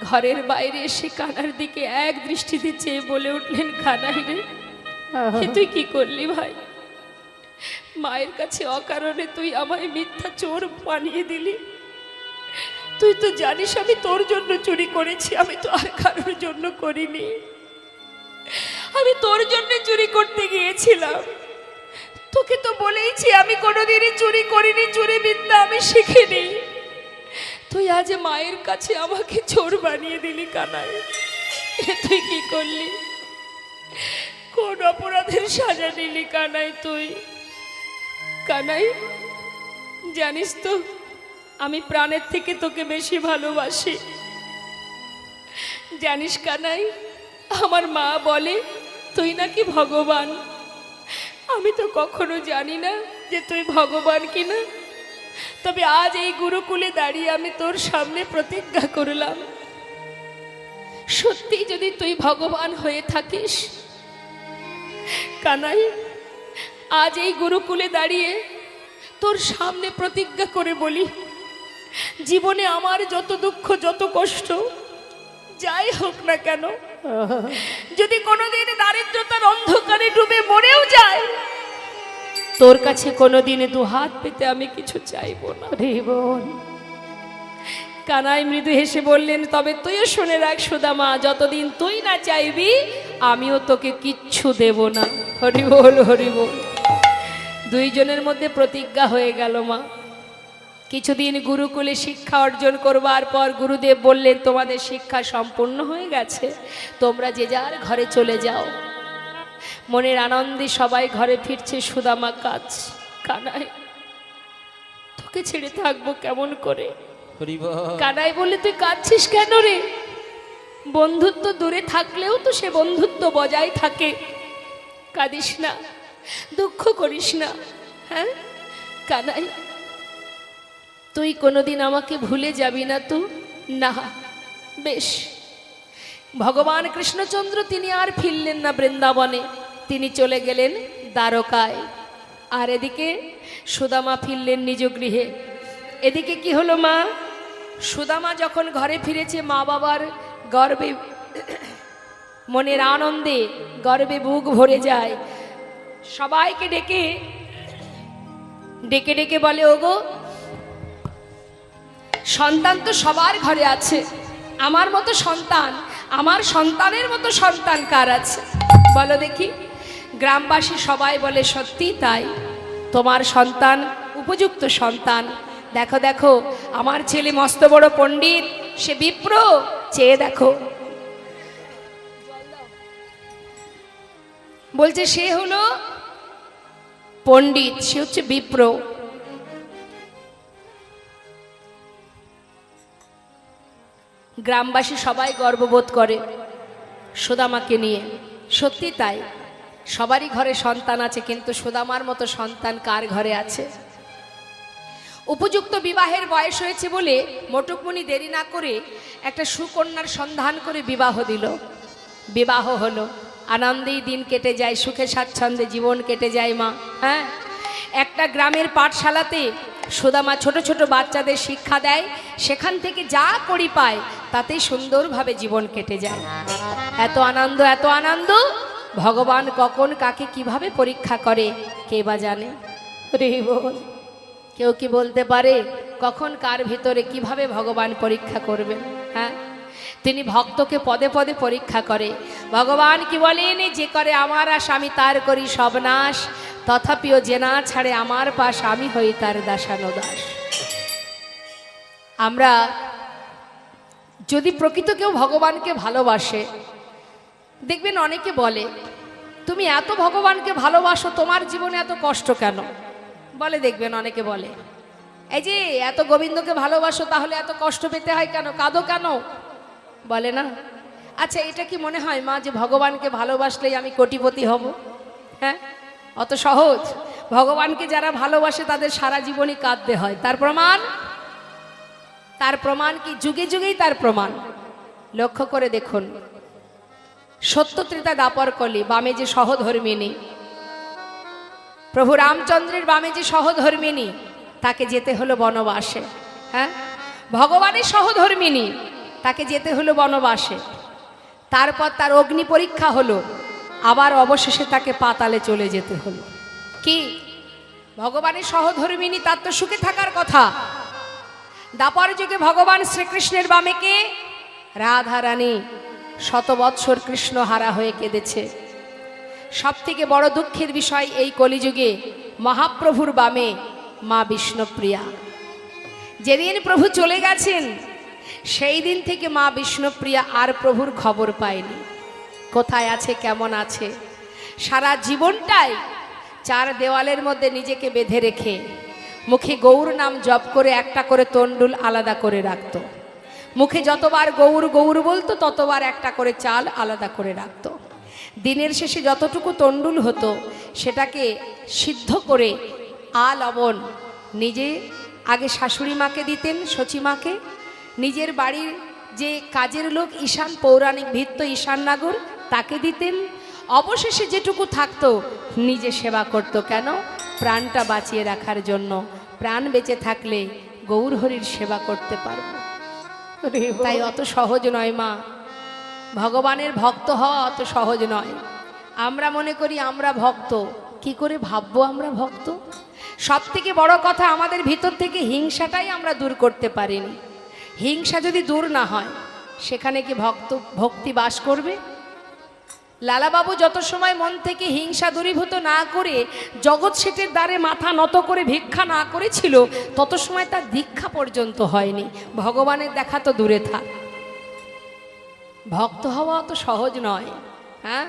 ঘরের বাইরে এসে কানার দিকে এক দৃষ্টিতে চেয়ে বলে উঠলেন, কানাই রে, তুই কি করলি ভাই? মায়ের কাছে অকারণে তুই আমায় মিথ্যা চোর বানিয়ে দিলি। তুই তো জানিস আমি তোর জন্য চুরি করেছি, আমি তো আর কারোর জন্য করিনি। আমি তোর জন্য চুরি করতে গিয়েছিলাম। তোকে তো বলেইছি আমি কোনোদিনই চুরি করিনি, চুরি বিদ্যা আমি শিখিনি। তুই আজ মায়ের কাছে আমাকে চোর বানিয়ে দিলি কানাই। তুই কি করলি? কোন অপরাধের সাজা নিলি কানাই তুই? কানাই, জানিস তো আমি প্রাণের থেকে তোকে বেশি ভালোবাসি। জানিস কানাই, আমার মা বলে তুই নাকি ভগবান। আমি তো কখনো জানি না যে তুই ভগবান কিনা, তবে আজ এই গুরুকুলে দাঁড়িয়ে আমি তোর সামনে প্রতিজ্ঞা করলাম, সত্যি যদি তুই ভগবান হয়ে থাকিস কানাই, আজ এই গুরুকুলে দাঁড়িয়ে তোর সামনে প্রতিজ্ঞা করে বলি, জীবনে আমার যত দুঃখ যত কষ্ট যাই হোক না কেন, যদি কোনোদিন দারিদ্রতার অন্ধকারে ডুবে মরেও যায়, তোর কাছে কোনোদিন দু হাত পেতে আমি কিছু চাইবো না রে বোন। কানাই মৃদু হেসে বললেন, তবে তুইও শুনে রাখ সুদামা, যতদিন তুই না চাইবি আমিও তোকে কিচ্ছু দেব না। হরি বল, হরি বল। দুইজনের মধ্যে প্রতিজ্ঞা হয়ে গেল। মা কিছুদিন গুরুকুলে শিক্ষা অর্জন করবার পর গুরুদেব বললেন, তোমাদের শিক্ষা সম্পূর্ণ হয়ে গেছে, তোমরা যে যার ঘরে চলে যাও। মনের আনন্দে সবাই ঘরে ফিরছে, সুদামা কাজ। কানাই, তোকে ছেড়ে থাকবো কেমন করে? কানাই বলে, তুই কাঁদছিস কেন রে? বন্ধুত্ব দূরে থাকলেও তো সে বন্ধুত্ব বজায় থাকে। কাঁদিস না, দুঃখ করিস না। হ্যাঁ কানাই, তুই কোনোদিন আমাকে ভুলে যাবি না তো? না। বেশ। ভগবান কৃষ্ণচন্দ্র তিনি আর ফিরলেন না বৃন্দাবনে, তিনি চলে গেলেন দ্বারকায়। আর এদিকে সুদামা ফিরলেন নিজ গৃহে। এদিকে কি হলো মা? সুদামা যখন ঘরে ফিরেছে, মা বাবার গর্বে, মনের আনন্দে গর্বে বুক ভরে যায়। সবাইকে ডেকে ডেকে ডেকে বলে, ওগো সন্তান তো সবার ঘরে আছে, আমার মতো সন্তান, আমার সন্তানের মতো সন্তান কার আছে বলো দেখি? গ্রামবাসী সবাই বলে, সত্যি তাই, তোমার সন্তান উপযুক্ত সন্তান। দেখো দেখো আমার ছেলে মস্ত বড় পণ্ডিত, সে বিপ্র, চেয়ে দেখো। বলছে সে হলো পণ্ডিত, সে হচ্ছে বিপ্র। গ্রামবাসী সবাই গর্ববোধ করে সুদামাকে নিয়ে। সত্যি তাই, সবারই ঘরে সন্তান আছে, কিন্তু সুদামার মতো সন্তান কার ঘরে আছে? উপযুক্ত বিবাহের বয়স হয়েছে বলে মোটকমণি দেরি না করে একটা সুকন্যার সন্ধান করে বিবাহ দিল। বিবাহ হলো, আনন্দেই দিন কেটে যায়, সুখে স্বাচ্ছন্দ্যে জীবন কেটে যায় মা। হ্যাঁ, একটা গ্রামের পাঠশালাতে সুদামা ছোট ছোট বাচ্চাদের শিক্ষা দেয়, সেখান থেকে যা করি পায় তাতেই সুন্দরভাবে জীবন কেটে যায়। এত আনন্দ, এত আনন্দ, ভগবান কখন কাকে কিভাবে পরীক্ষা করে কে বা জানে? রে বল, কেউ কি বলতে পারে কখন কার ভিতরে কিভাবে ভগবান পরীক্ষা করবে? হ্যাঁ, তিনি ভক্তকে পদে পদে পরীক্ষা করে। ভগবান কি বলেন, যে করে আমার আশ আমি তার করি সবনাশ, তথাপিও যে না ছাড়ে আমার পাশ আমি হই তার দাসানুদাস। আমরা যদি প্রকৃত কেউ ভগবানকে ভালোবাসে, দেখবেন অনেকে বলে তুমি এত ভগবানকে ভালোবাসো, তোমার জীবনে এত কষ্ট কেন? বলে, দেখবেন অনেকে বলে এই যে এত গোবিন্দকে ভালোবাসো তাহলে এত কষ্ট পেতে হয় কেন, কাঁদো কেন? বলে না? আচ্ছা, এটা কি মনে হয় মা যে ভগবানকে ভালোবাসলেই আমি কোটিপতি হব? হ্যাঁ, অত সহজ? ভগবানকে যারা ভালোবাসে তাদের সারা জীবনই কাঁদতে হয়। তার প্রমাণ? তার প্রমাণ কি? যুগে যুগেই তার প্রমাণ। লক্ষ্য করে দেখুন, সত্য ত্রেতা দাপর কলি, বামে যে সহধর্মিনী, প্রভু রামচন্দ্রের বামে যে সহধর্মিনী, তাকে যেতে হলো বনবাসে। হ্যাঁ, ভগবানের সহধর্মিনী, তাকে যেতে হলো বনবাসে। তারপর তার অগ্নি পরীক্ষা হলো, আবার অবশেষে তাকে পাতালে চলে যেতে হলো। কি ভগবানের সহধর্মিনী, তার তো সুখে থাকার কথা। দাপর যুগে ভগবান শ্রীকৃষ্ণের বামে কে? রাধারানী শত বৎসর কৃষ্ণ হারা হয়ে কেঁদেছে। সব থেকে বড় দুঃখের বিষয়, এই কলিযুগে মহাপ্রভুর বামে মা বিষ্ণুপ্রিয়া। যেদিন প্রভু চলে গেছেন সেই দিন থেকে মা বিষ্ণুপ্রিয়া আর প্রভুর খবর পায়নি। কোথায় আছে, কেমন আছে? সারা জীবনটাই চার দেওয়ালের মধ্যে নিজেকে বেঁধে রেখে মুখে গৌর নাম জপ করে একটা করে তণ্ডুল আলাদা করে রাখত। মুখে যতবার গৌর গৌর বলতো ততবার একটা করে চাল আলাদা করে রাখত। দিনের শেষে যতটুকু তণ্ডুল হতো সেটাকে সিদ্ধ করে লবণ নিজে আগে শাশুড়ি মাকে দিতেন, সচিমাকে, নিজের বাড়ির যে কাজের লোক ঈশান, পৌরাণিক ভিত্ত ঈশান নাগর, তাকে দিতেন। অবশেষে যেটুকু থাকতো নিজে সেবা করত। কেন? প্রাণটা বাঁচিয়ে রাখার জন্য। প্রাণ বেঁচে থাকলে গৌরহরির সেবা করতে পারব। তাই অত সহজ নয় মা, ভগবানের ভক্ত হওয়া অত সহজ নয়। আমরা মনে করি আমরা ভক্ত, কি করে ভাববো আমরা ভক্ত? সব থেকে বড় কথা, আমাদের ভিতর থেকে হিংসাটাই আমরা দূর করতে পারিনি। হিংসা যদি দূর না হয় সেখানে কি ভক্তি বাস করবে? লালাবাবু যত সময় মন থেকে হিংসা দূরীভূত না করে জগৎ শেঠের দ্বারে মাথা নত করে ভিক্ষা না করেছিল, তত সময় তার দীক্ষা পর্যন্ত হয়নি। ভগবানের দেখা তো দূরে থাক। ভক্ত হওয়া তো সহজ নয়। হ্যাঁ,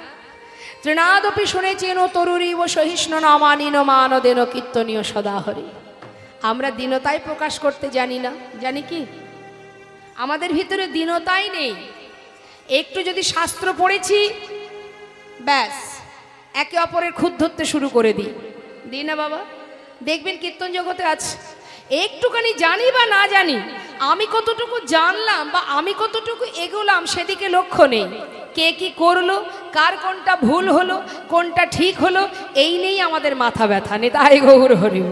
তৃণাদপি শুনেছেন ও তরুরীব সহিষ্ণু নমানিন মানদেন কীর্তনীয় সদাহরি। আমরা দীনতাই প্রকাশ করতে জানি না। জানি কি? আমাদের ভিতরে দীনতাই নেই। একটু যদি শাস্ত্র পড়েছি, ব্যাস একে অপরের খুঁত ধরতে শুরু করে দিই না বাবা? দেখবেন কীর্তন জগতে আছে, একটুখানি জানি বা না জানি, আমি কতটুকু জানলাম বা আমি কতটুকু এগোলাম সেদিকে লক্ষ্য নেই। কে কি করলো, কার কোনটা ভুল হলো, কোনটা ঠিক হলো, এই নিয়েই আমাদের মাথা ব্যথা নেই। তাই গৌর হরি।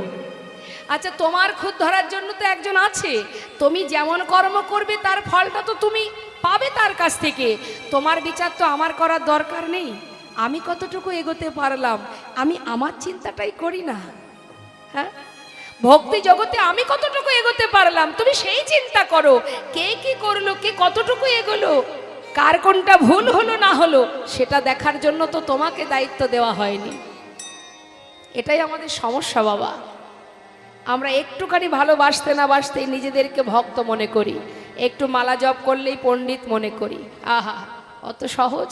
আচ্ছা, তোমার খুঁত ধরার জন্য তো একজন আছে। তুমি যেমন কর্ম করবে তার ফলটা তো তুমি পাবে তার কাছ থেকে। তোমার বিচার তো আমার করার দরকার নেই। আমি কতটুকু এগোতে পারলাম, আমি আমার চিন্তাটাই করি না। হ্যাঁ, ভক্তি জগতে আমি কতটুকু এগোতে পারলাম, তুমি সেই চিন্তা করো। কে কি করলো, কে কতটুকু এগোলো, কার কোনটা ভুল হলো না হলো, সেটা দেখার জন্য তো তোমাকে দায়িত্ব দেওয়া হয়নি। এটাই আমাদের সমস্যা বাবা। আমরা একটুখানি ভালোবাসতে না বাসতেই নিজেদেরকে ভক্ত মনে করি, একটু মালা জপ করলেই পণ্ডিত মনে করি। আহা, অত সহজ?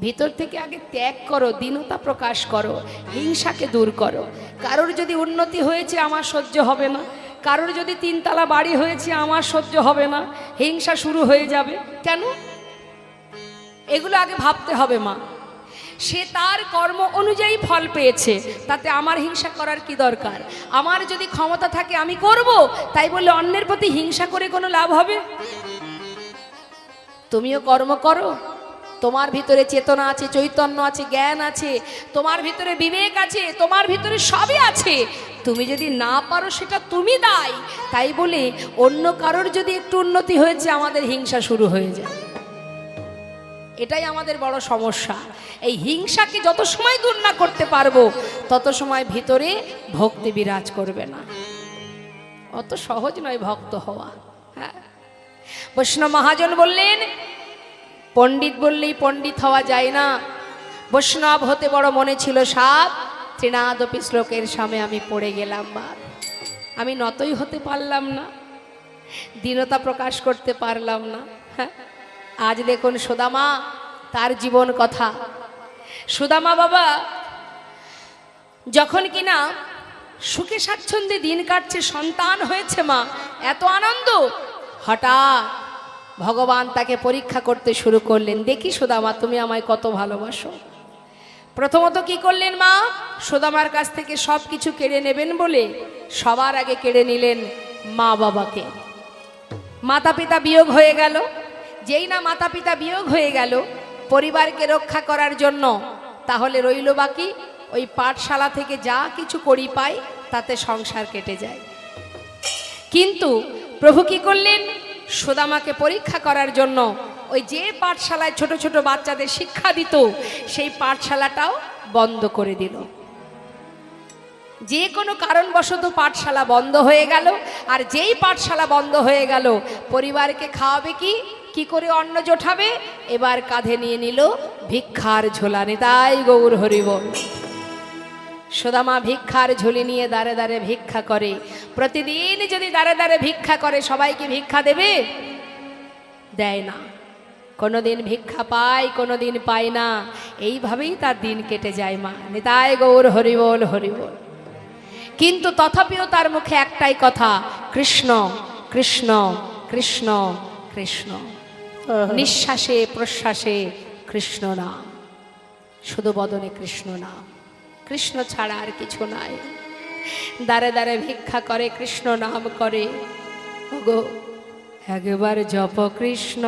ভিতর থেকে আগে ত্যাগ করো, দীনতা প্রকাশ করো, হিংসাকে দূর করো। কারোর যদি উন্নতি হয়েছে আমার সহ্য হবে না, কারোর যদি 3 তলা বাড়ি হয়েছে আমার সহ্য হবে না, হিংসা শুরু হয়ে যাবে কেন? এগুলো আগে ভাবতে হবে মা। সে তার কর্ম অনুযায়ী ফল পেয়েছে, তাতে আমার হিংসা করার কি দরকার? আমার যদি ক্ষমতা থাকে আমি করব, তাই বলে অন্যের প্রতি হিংসা করে কোনো লাভ হবে? তুমিও কর্ম করো, তোমার ভিতরে চেতনা আছে, চৈতন্য আছে, জ্ঞান আছে, তোমার ভিতরে বিবেক আছে, তোমার ভিতরে সবই আছে। তুমি যদি না পারো সেটা তুমি দায়ী। তাই বলে অন্য কারোর যদি একটু উন্নতি হয়েছে আমাদের হিংসা শুরু হয়ে যায়। এটাই আমাদের বড় সমস্যা। এই হিংসাকে যত সময় দূর না করতে পারবো তত সময় ভিতরে ভক্তি বিরাজ করবে না। অত সহজ নয় ভক্ত হওয়া। হ্যাঁ, বৈষ্ণব মহাজন বললেন পণ্ডিত বললেই পণ্ডিত হওয়া যায় না। বৈষ্ণব হতে বড় মনে ছিল সাত, তৃণাদপি শ্লোকের সামনে আমি পড়ে গেলাম বাদ। আমি নতই হতে পারলাম না, দীনতা প্রকাশ করতে পারলাম না। হ্যাঁ, আজ দেখুন সুদামা, তার জীবন কথা। সুদামা বাবা যখন কিনা সুখে স্বাচ্ছন্দ্যে দিন কাটছে, সন্তান হয়েছে মা, এত আনন্দ, হঠাৎ ভগবান তাকে পরীক্ষা করতে শুরু করলেন। দেখি সুদামা তুমি আমায় কত ভালোবাসো। প্রথমত কি করলেন মা? সুদামার কাছ থেকে সব কিছু কেড়ে নেবেন বলে সবার আগে কেড়ে নিলেন মা বাবাকে। মাতা পিতা বিয়োগ হয়ে গেল। যেই না মাতা পিতা বিয়োগ হয়ে গেল, পরিবারকে রক্ষা করার জন্য তাহলে রইল বাকি ওই পাঠশালা থেকে যা কিছু করি পাই তাতে সংসার কেটে যায়। কিন্তু প্রভু কি করলেন? সুদামাকে পরীক্ষা করার জন্য ওই যে পাঠশালায় ছোট ছোট বাচ্চাদের শিক্ষা দিত সেই পাঠশালাটাও বন্ধ করে দিল। যে কোনো কারণবশত পাঠশালা বন্ধ হয়ে গেল। আর যেই পাঠশালা বন্ধ হয়ে গেল, পরিবারকে খাওয়াবে কি, কি করে অন্ন জোটাবে? এবার কাঁধে নিয়ে নিল ভিক্ষার ঝোলা। নিতাই গৌর হরিবল। সুদামা ভিক্ষার ঝুলি নিয়ে দাঁড়ে দাঁড়ে ভিক্ষা করে। প্রতিদিন যদি দাঁড়ে দাঁড়ে ভিক্ষা করে সবাইকে ভিক্ষা দেবে? দেয় না। কোনোদিন ভিক্ষা পায়, কোনোদিন পায় না। এইভাবেই তার দিন কেটে যায় মা। নিতাই গৌর হরিবল হরিবল। কিন্তু তথাপিও তার মুখে একটাই কথা, কৃষ্ণ কৃষ্ণ কৃষ্ণ কৃষ্ণ। নিঃশ্বাসে প্রশ্বাসে কৃষ্ণ নাম, শুধু বদনে কৃষ্ণ নাম। কৃষ্ণ ছাড়া আর কিছু নাই। দাঁড়ে দাঁড়ে ভিক্ষা করে, কৃষ্ণ নাম করে। ওগো একবার জপ কৃষ্ণ,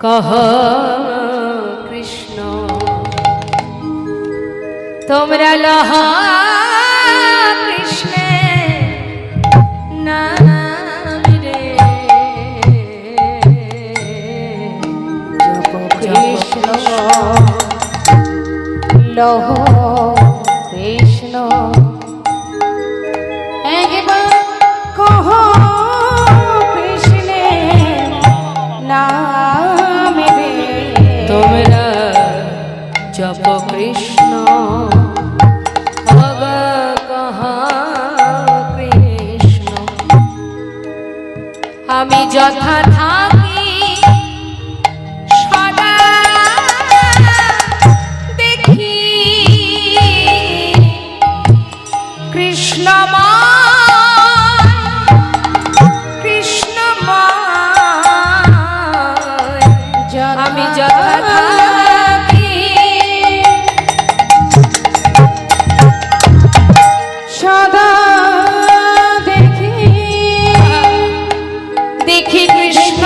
কহ কৃষ্ণ, তোমরা লহ কৃষ্ণে নাম রে। জপ কৃষ্ণ লহ কৃষ্ণ, একবার কহ কৃষ্ণে নাম রে। তোমরা জপ কৃষ্ণ, ভগ কহ কৃষ্ণ। আমি যথা থাকি সদা দেখি কৃষ্ণময় কৃষ্ণময়। আমি যথা থাকি সদা দেখি দেখি কৃষ্ণ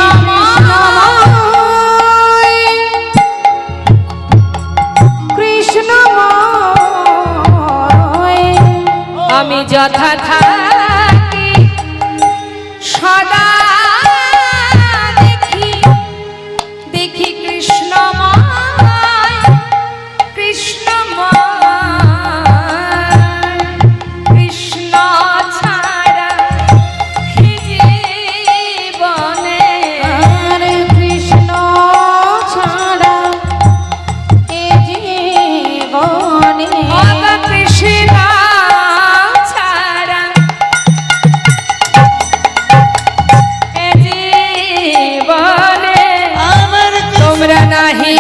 নাহি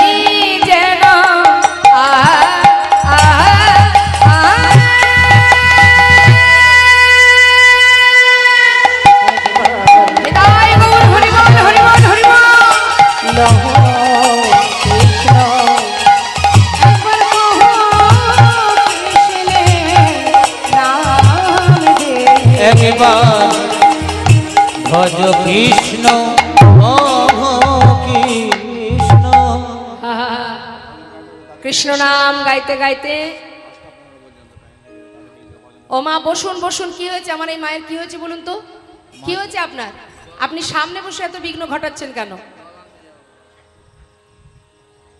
যেন নিতাই গৌর হরি বল হরি বল হরি বল। লহ কৃষ্ণ একবার কহো কৃষ্ণের নাম দে। একবার ভজ কৃষ্ণ কৃষ্ণ। কৃষ্ণ নাম গাইতে গাইতে ও মা বসুন বসুন। কি হয়েছে আমার এই মায়ের, কি হয়েছে বলুন তো, কি হয়েছে আপনার? আপনি সামনে বসে এত বিঘ্ন ঘটাচ্ছেন কেন?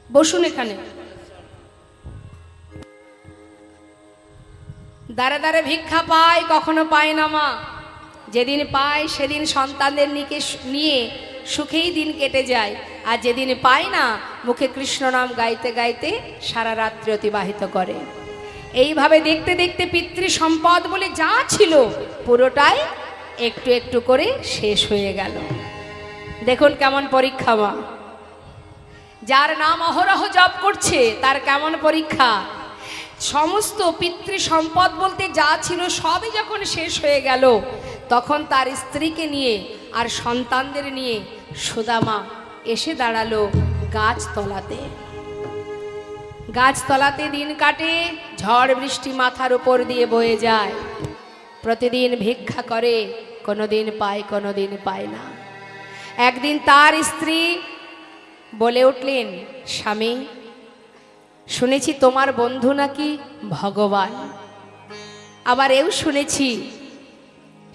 বসুন এখানে। দাঁড়ে দাঁড়ে ভিক্ষা পায়, কখনো পায় না মা। যেদিন পায় সেদিন সন্তানদের নিয়ে সুখেই দিন কেটে যায়, আর যেদিন পায় না মুখে কৃষ্ণ নাম গাইতে গাইতে সারা রাত্রি অতিবাহিত করে। এইভাবে দেখতে দেখতে পিতৃ সম্পদ বলে যা ছিল পুরোটাই একটু একটু করে শেষ হয়ে গেল। দেখুন কেমন পরীক্ষা মা। যার নাম অহরহ জপ করছে তার কেমন পরীক্ষা। সমস্ত পিতৃ সম্পদ বলতে যা ছিল সবই যখন শেষ হয়ে গেল, তখন তার স্ত্রীকে নিয়ে আর সন্তানদের নিয়ে সুদামা এসে দাঁড়ালো গাছতলাতে। গাছতলাতে দিন কাটে, ঝড় বৃষ্টি মাথার উপর দিয়ে বয়ে যায়। প্রতিদিন ভিক্ষা করে, কোনোদিন পায় কোনোদিন পায় না। একদিন তার স্ত্রী বলে উঠলেন, স্বামী শুনেছি তোমার বন্ধু নাকি ভগবান, আবার এও শুনেছি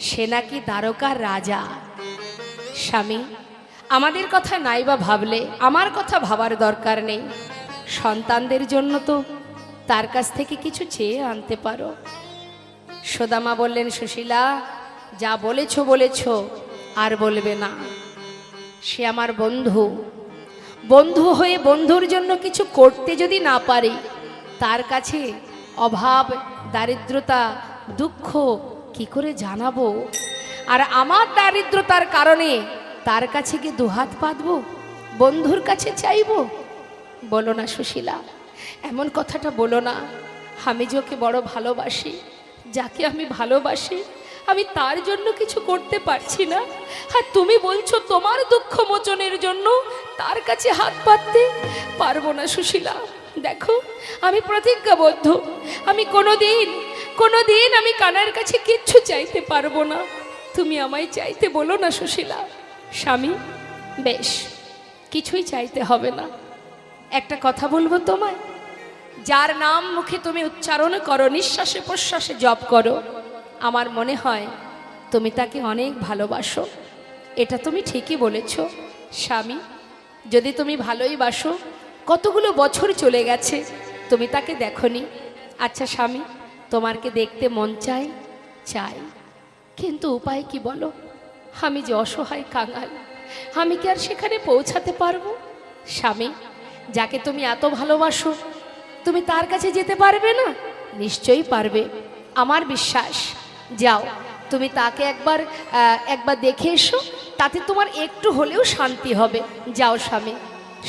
সে নাকি দ্বারকার রাজা। স্বামী আমাদের কথা নাই বা ভাবলে, আমার কথা ভাবার দরকার নেই। সন্তানদের জন্য তো তার কাছ থেকে কিছু চেয়ে আনতে পারো। সুদামা বললেন, সুশীলা যা বলেছ বলেছ, আর বলবে না। সে আমার বন্ধু, বন্ধু হয়ে বন্ধুর জন্য কিছু করতে যদি না পারি, তার কাছে অভাব দারিদ্রতা দুঃখ কি করে জানাবো? আর আমার দারিদ্রতার কারণে তার কাছে গিয়ে দুহাত পাতবো, বন্ধুর কাছে চাইবো? বলো না সুশীলা, এমন কথাটা বলো না। আমি যে ওকে বড় ভালোবাসি, যাকে আমি ভালোবাসি আমি তার জন্য কিছু করতে পারছি না, আর তুমি বলছো তোমার দুঃখ মোচনের জন্য তার কাছে হাত পাততে পারবো না। সুশীলা দেখো, আমি প্রতিজ্ঞাবদ্ধ, আমি কোনোদিন আমি কানার কাছে কিচ্ছু চাইতে পারবো না। তুমি আমায় চাইতে বলো না সুশীলা। স্বামী বেশ, কিছুই চাইতে হবে না। একটা কথা বলবো তোমায়, যার নাম মুখে তুমি উচ্চারণ করো, নিঃশ্বাসে প্রশ্বাসে জপ করো, আমার মনে হয় তুমি তাকে অনেক ভালোবাসো। এটা তুমি ঠিকই বলেছ স্বামী। যদি তুমি ভালোই বাসো, কতগুলো বছর চলে গেছে তুমি তাকে দেখনি। আচ্ছা স্বামী, তোমারকে দেখতে মন চাই, কিন্তু উপায় কি বলো? আমি যে অসহায় কাঙাল, আমি কি আর সেখানে পৌঁছাতে পারবো? স্বামী যাকে তুমি এত ভালোবাসো, তুমি তার কাছে যেতে পারবে না? নিশ্চয়ই পারবে, আমার বিশ্বাস। যাও তুমি তাকে একবার দেখে এসো, তাতে তোমার একটু হলেও শান্তি হবে। যাও স্বামী।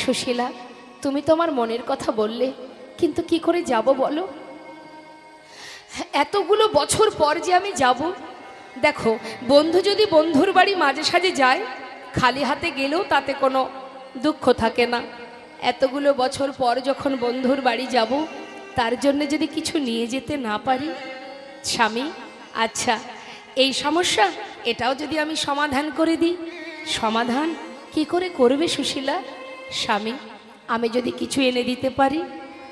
সুশীলা তুমি তোমার মনের কথা বললে, কিন্তু কি করে যাব বলো? এতগুলো বছর পর যে আমি যাব। দেখো, বন্ধু যদি বন্ধুর বাড়ি মাঝে সাঝে যায়, খালি হাতে গেলেও তাতে কোনো দুঃখ থাকে না। এতগুলো বছর পর যখন বন্ধুর বাড়ি যাব, তার জন্য যদি কিছু নিয়ে যেতে না পারি, স্বামী আচ্ছা এই সমস্যা এটাও যদি আমি সমাধান করে দিই। সমাধান কি করে করবে সুশীলা? স্বামী আমি যদি কিছু এনে দিতে পারি,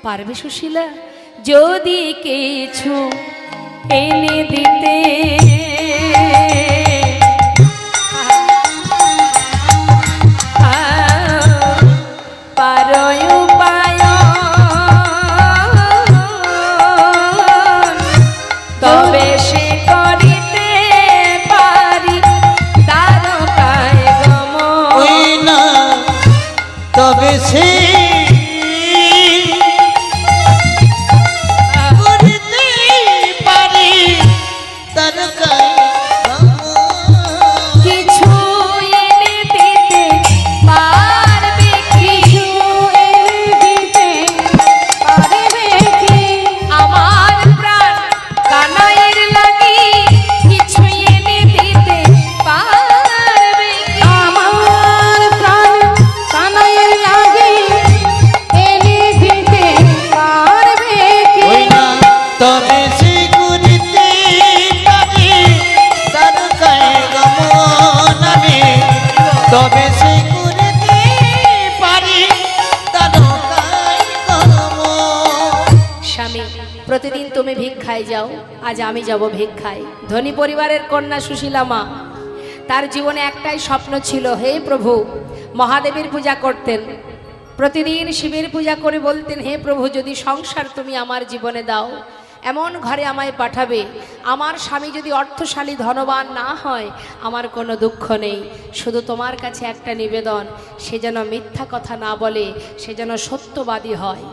পারবে সুশীলা? যদি কিছু এনে দিতে পারো উপায়, তবে সে করিতে পারি দ্বারকায় গমন। ওই না তবে সে করতে পারি দ্বারকায় গমন। কিছু এনে দিতে পারবে, কিছু তবে সেই করতে পারি তারকাই কর্ম। স্বামী, প্রতিদিন তুমি ভিক্ষায় যাও, আজ আমি যাব ভিক্ষায়। ধনী পরিবারের কন্যা সুশীলা মা, তার জীবনে একটাই স্বপ্ন ছিল, হে প্রভু, মহাদেবের পূজা করতেন, প্রতিদিন শিবের পূজা করে বলতেন, হে প্রভু, যদি সংসার তুমি আমার জীবনে দাও, এমন ঘরে আমায় পাঠাবে, আমার স্বামী যদি অর্থশালী ধনবান না হয়, আমার কোনো দুঃখ নেই, শুধু তোমার কাছে একটা নিবেদন, সে যেন মিথ্যা কথা না বলে, সে যেন সত্যবাদী হয়,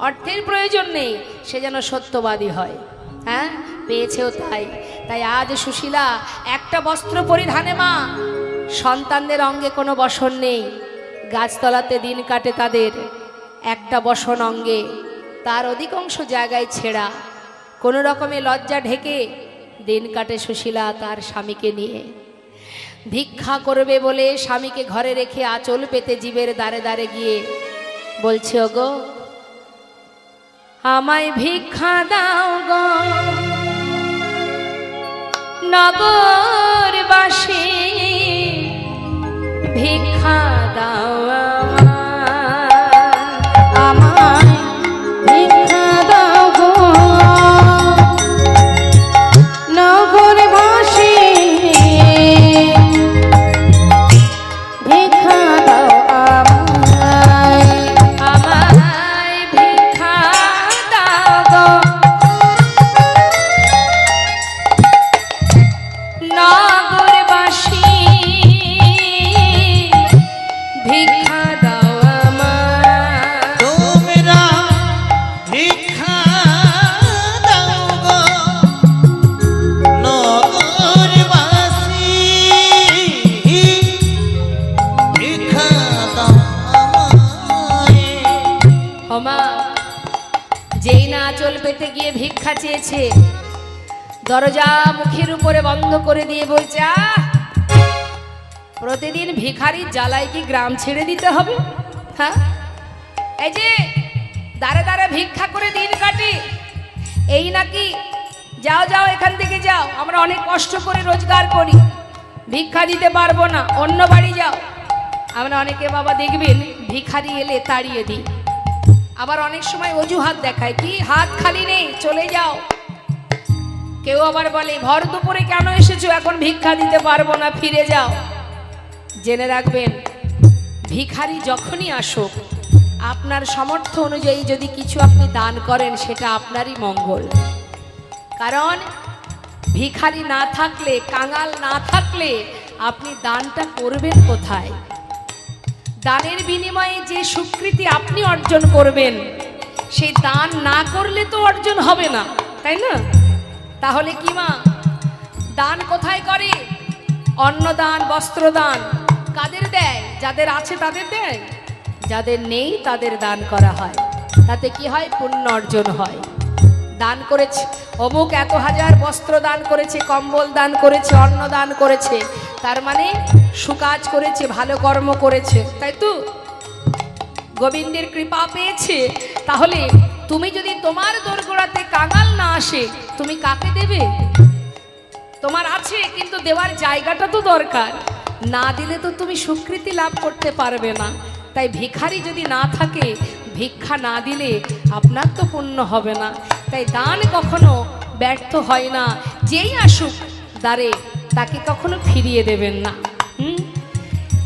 অর্থের প্রয়োজন নেই, সে যেন সত্যবাদী হয়। হ্যাঁ, পেয়েছেও তাই। তাই আজ সুশীলা একটা বস্ত্র পরিধানে মা, সন্তানদের অঙ্গে কোনো বসন নেই, গাছতলাতে দিন কাটে তাদের, একটা বসন অঙ্গে, তার অধিকাংশ জায়গায় ছেঁড়া, কোনো রকমে লজ্জা ঢেকে দিন কাটে সুশীলা তার স্বামীকে নিয়ে। ভিক্ষা করবে বলে স্বামীকে ঘরে রেখে আঁচল পেতে জীবের দ্বারে দ্বারে গিয়ে বলছে, ওগো আমায় ভিক্ষা দাও গো নগরবাসী, ভিক্ষা দাও আমায় ভিক্ষা দাও গো নগরবাসী, ভিক্ষা দাও আমায়। আমায় ভিক্ষা দাও গো নগরবাসী, ভিক্ষা দাও আমায়। তোমরা ভিক্ষা দাও গো নগরবাসী, ভিক্ষা দাও আমায়। হমা, যেই না আঁচল পেতে গিয়ে ভিক্ষা চেয়েছে, দরজা মুখের উপরে বন্ধ করে দিয়ে বলছে, আহ, প্রতিদিন ভিখারির জ্বালায় কি গ্রাম ছেড়ে দিতে হবে? হ্যাঁ, এই যে দাঁড়ে দাঁড়ে ভিক্ষা করে দিন কাটি, এই নাকি? যাও যাও, এখান থেকে যাও, আমরা অনেক কষ্ট করে রোজগার করি, ভিক্ষা দিতে পারবো না, অন্য বাড়ি যাও। আমরা অনেকে বাবা দেখবেন ভিখারি এলে তাড়িয়ে দিই, আবার অনেক সময় অজুহাত দেখায়, কি হাত খালি নেই, চলে যাও। কেউ আবার বলে, ভর দুপুরে কেন এসেছো, এখন ভিক্ষা দিতে পারবো না, ফিরে যাও। জেনে রাখবেন, ভিখারি যখনই আসুক, আপনার সামর্থ্য অনুযায়ী যদি কিছু আপনি দান করেন, সেটা আপনারই মঙ্গল। কারণ ভিখারি না থাকলে, কাঙাল না থাকলে আপনি দানটা করবেন কোথায়? দানের বিনিময়ে যে স্বীকৃতি আপনি অর্জন করবেন, সেই দান না করলে তো অর্জন হবে না, তাই না? তাহলে কি মা, দান কোথায় করে? অন্নদান, বস্ত্রদান কাদের দেয়? যাদের আছে তাদের দেয়, যাদের নেই তাদের দান করা হয়। তাতে কি হয়? পুণ্য অর্জন হয়। দান করেছে অমুক এত হাজার বস্ত্র দান করেছে, কম্বল দান করেছে, অন্ন দান করেছে, তার মানে সুকাজ করেছে, ভালো কর্ম করেছে, তাই তো? গোবিন্দের কৃপা পেয়েছে। তাহলে তুমি যদি তোমার দোরগোড়াতে কাঙাল না আসে, তুমি কাকে দেবে? তোমার আছে, কিন্তু দেওয়ার জায়গাটা তো দরকার, না দিলে তো তুমি স্বীকৃতি লাভ করতে পারবে না। তাই ভিখারি যদি না থাকে, ভিক্ষা না দিলে আপনার তো পুণ্য হবে না। তাই দান কখনো ব্যর্থ হয় না, যেই আসুক দ্বারে তাকে কখনো ফিরিয়ে দেবেন না।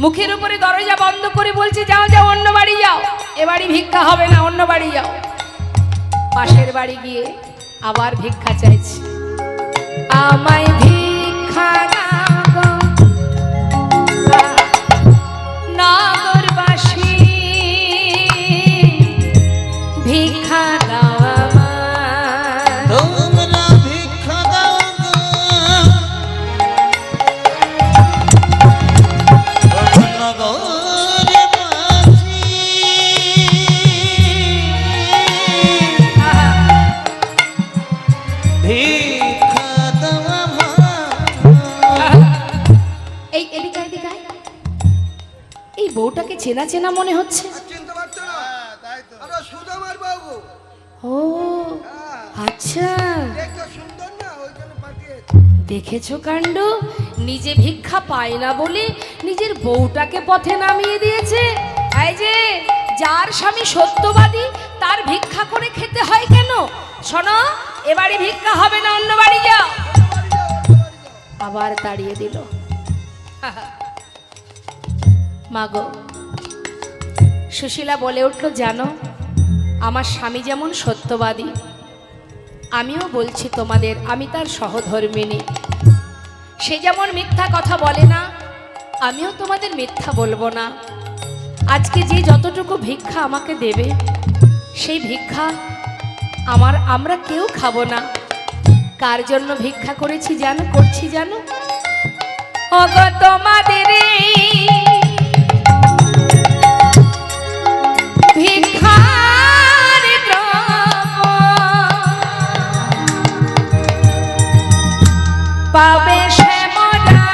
মুখের উপরে দরজা বন্ধ করে বলছে, যাও যাও, অন্য বাড়ি যাও, এ বাড়ি ভিক্ষা হবে না, অন্য বাড়ি যাও। পাশের বাড়ি গিয়ে আবার ভিক্ষা চাইছে, আমায় ভিক্ষা দাও গো নগরবাসী, ভিক্ষা দাও আমায়। তোমরা ভিক্ষা দাও গো নগরবাসী, ভিক্ষা দাও আমায়। এই এদিকে এদিকে আয়। এই বউটাকে চেনা চেনা মনে হচ্ছে। আর চিনতে পারছো না? তাই তো। আরে সুদামার বাবু। ও আচ্ছা, দেখতে সুন্দর না, ওই জন্য পাঠিয়েছে। দেখেছো কাণ্ড, নিজে ভিক্ষা পায় না বলে নিজের বউটাকে পথে নামিয়ে দিয়েছে। এই যে যার স্বামী সত্যবাদী তার ভিক্ষা করে খেতে হয় কেন? শোনো, এবারে ভিক্ষা হবে না, অন্য বাড়ি যাও। আবার তাড়িয়ে দিল। মাগো, সুশীলা বলে উঠল, জানো আমার স্বামী যেমন সত্যবাদী, আমিও বলছি তোমাদের আমি তার সহধর্মিণী। সে যেমন মিথ্যা কথা বলে না, আমিও তোমাদের মিথ্যা বলবো না। আজকে যে যতটুকু ভিক্ষা আমাকে দেবে সেই ভিক্ষা আমরা কেউ খাবো না। কার জন্য ভিক্ষা করেছি জানো, করছি জানো? ওগো তোমাদের ভিক্ষার দ্রব্য পাবে শ্যামরায়,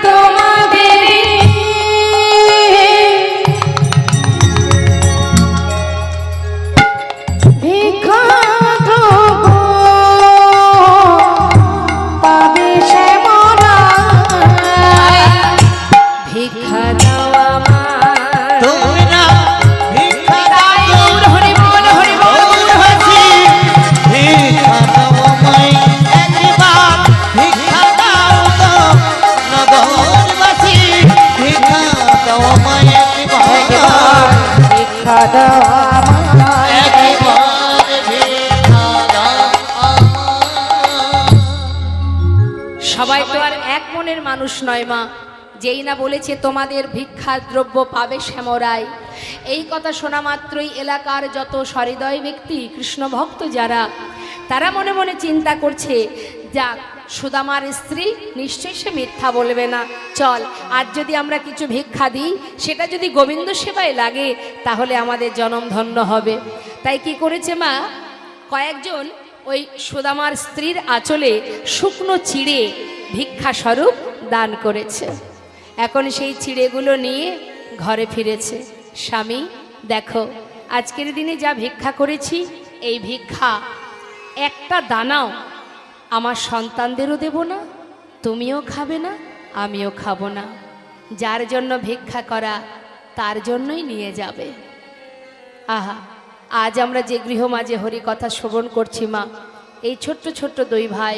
তোমাদের ভিক্ষা দেব পাবে শ্যামরায়। ভিক্ষা দাও আমার, তুমি না ভিক্ষা দাও, হরি বল হরি বল। হাসি ভিক্ষা দাও আমায় একবার, ভিক্ষা দাও তো নগরবাসী, ভিক্ষা দাও আমায় একবার, ভিক্ষা দাও আমায়। একবার ভিক্ষা দাও আমায়। সবাই তো আর এক মনের মানুষ নয় মা। যেই না বলেছে তোমাদের ভিক্ষার দ্রব্য পাবে শ্যামরায়, এই কথা শোনা মাত্রই এলাকার যত সহৃদয় ব্যক্তি কৃষ্ণ ভক্ত যারা, তারা মনে মনে চিন্তা করছে, যাক সুদামার স্ত্রী নিশ্চয়ই সে মিথ্যা বলবে না। চল আজ যদি আমরা কিছু ভিক্ষা দিই, সেটা যদি গোবিন্দ সেবায় লাগে তাহলে আমাদের জনম ধন্য হবে। তাই কি করেছে মা, কয়েকজন ওই সুদামার স্ত্রীর আঁচলে শুকনো চিড়ে ভিক্ষা স্বরূপ দান করেছে। এখন সেই চিড়েগুলো নিয়ে ঘরে ফিরেছে। স্বামী দেখো, আজকের দিনে যা ভিক্ষা করেছি, এই ভিক্ষা একটা দানাও আমার সন্তানদেরও দেব না, তুমিও খাবে না, আমিও খাবো না। যার জন্য ভিক্ষা করা তার জন্যই নিয়ে যাবে। আহা, আজ আমরা যে গৃহ মাঝে হরি কথা শ্রবণ করছি মা, এই ছোট্ট ছোট্ট দুই ভাই,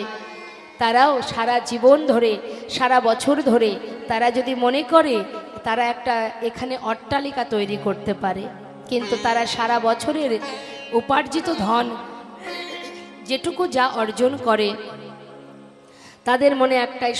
তারাও সারা জীবন ধরে, সারা বছর ধরে তারা যদি মনে করে তারা একটা এখানে অট্টালিকা তৈরি করতে পারে, কিন্তু তারা সারা বছরের উপার্জিত ধন যেটুকু যা অর্জন করে, তাদের মনে একটাই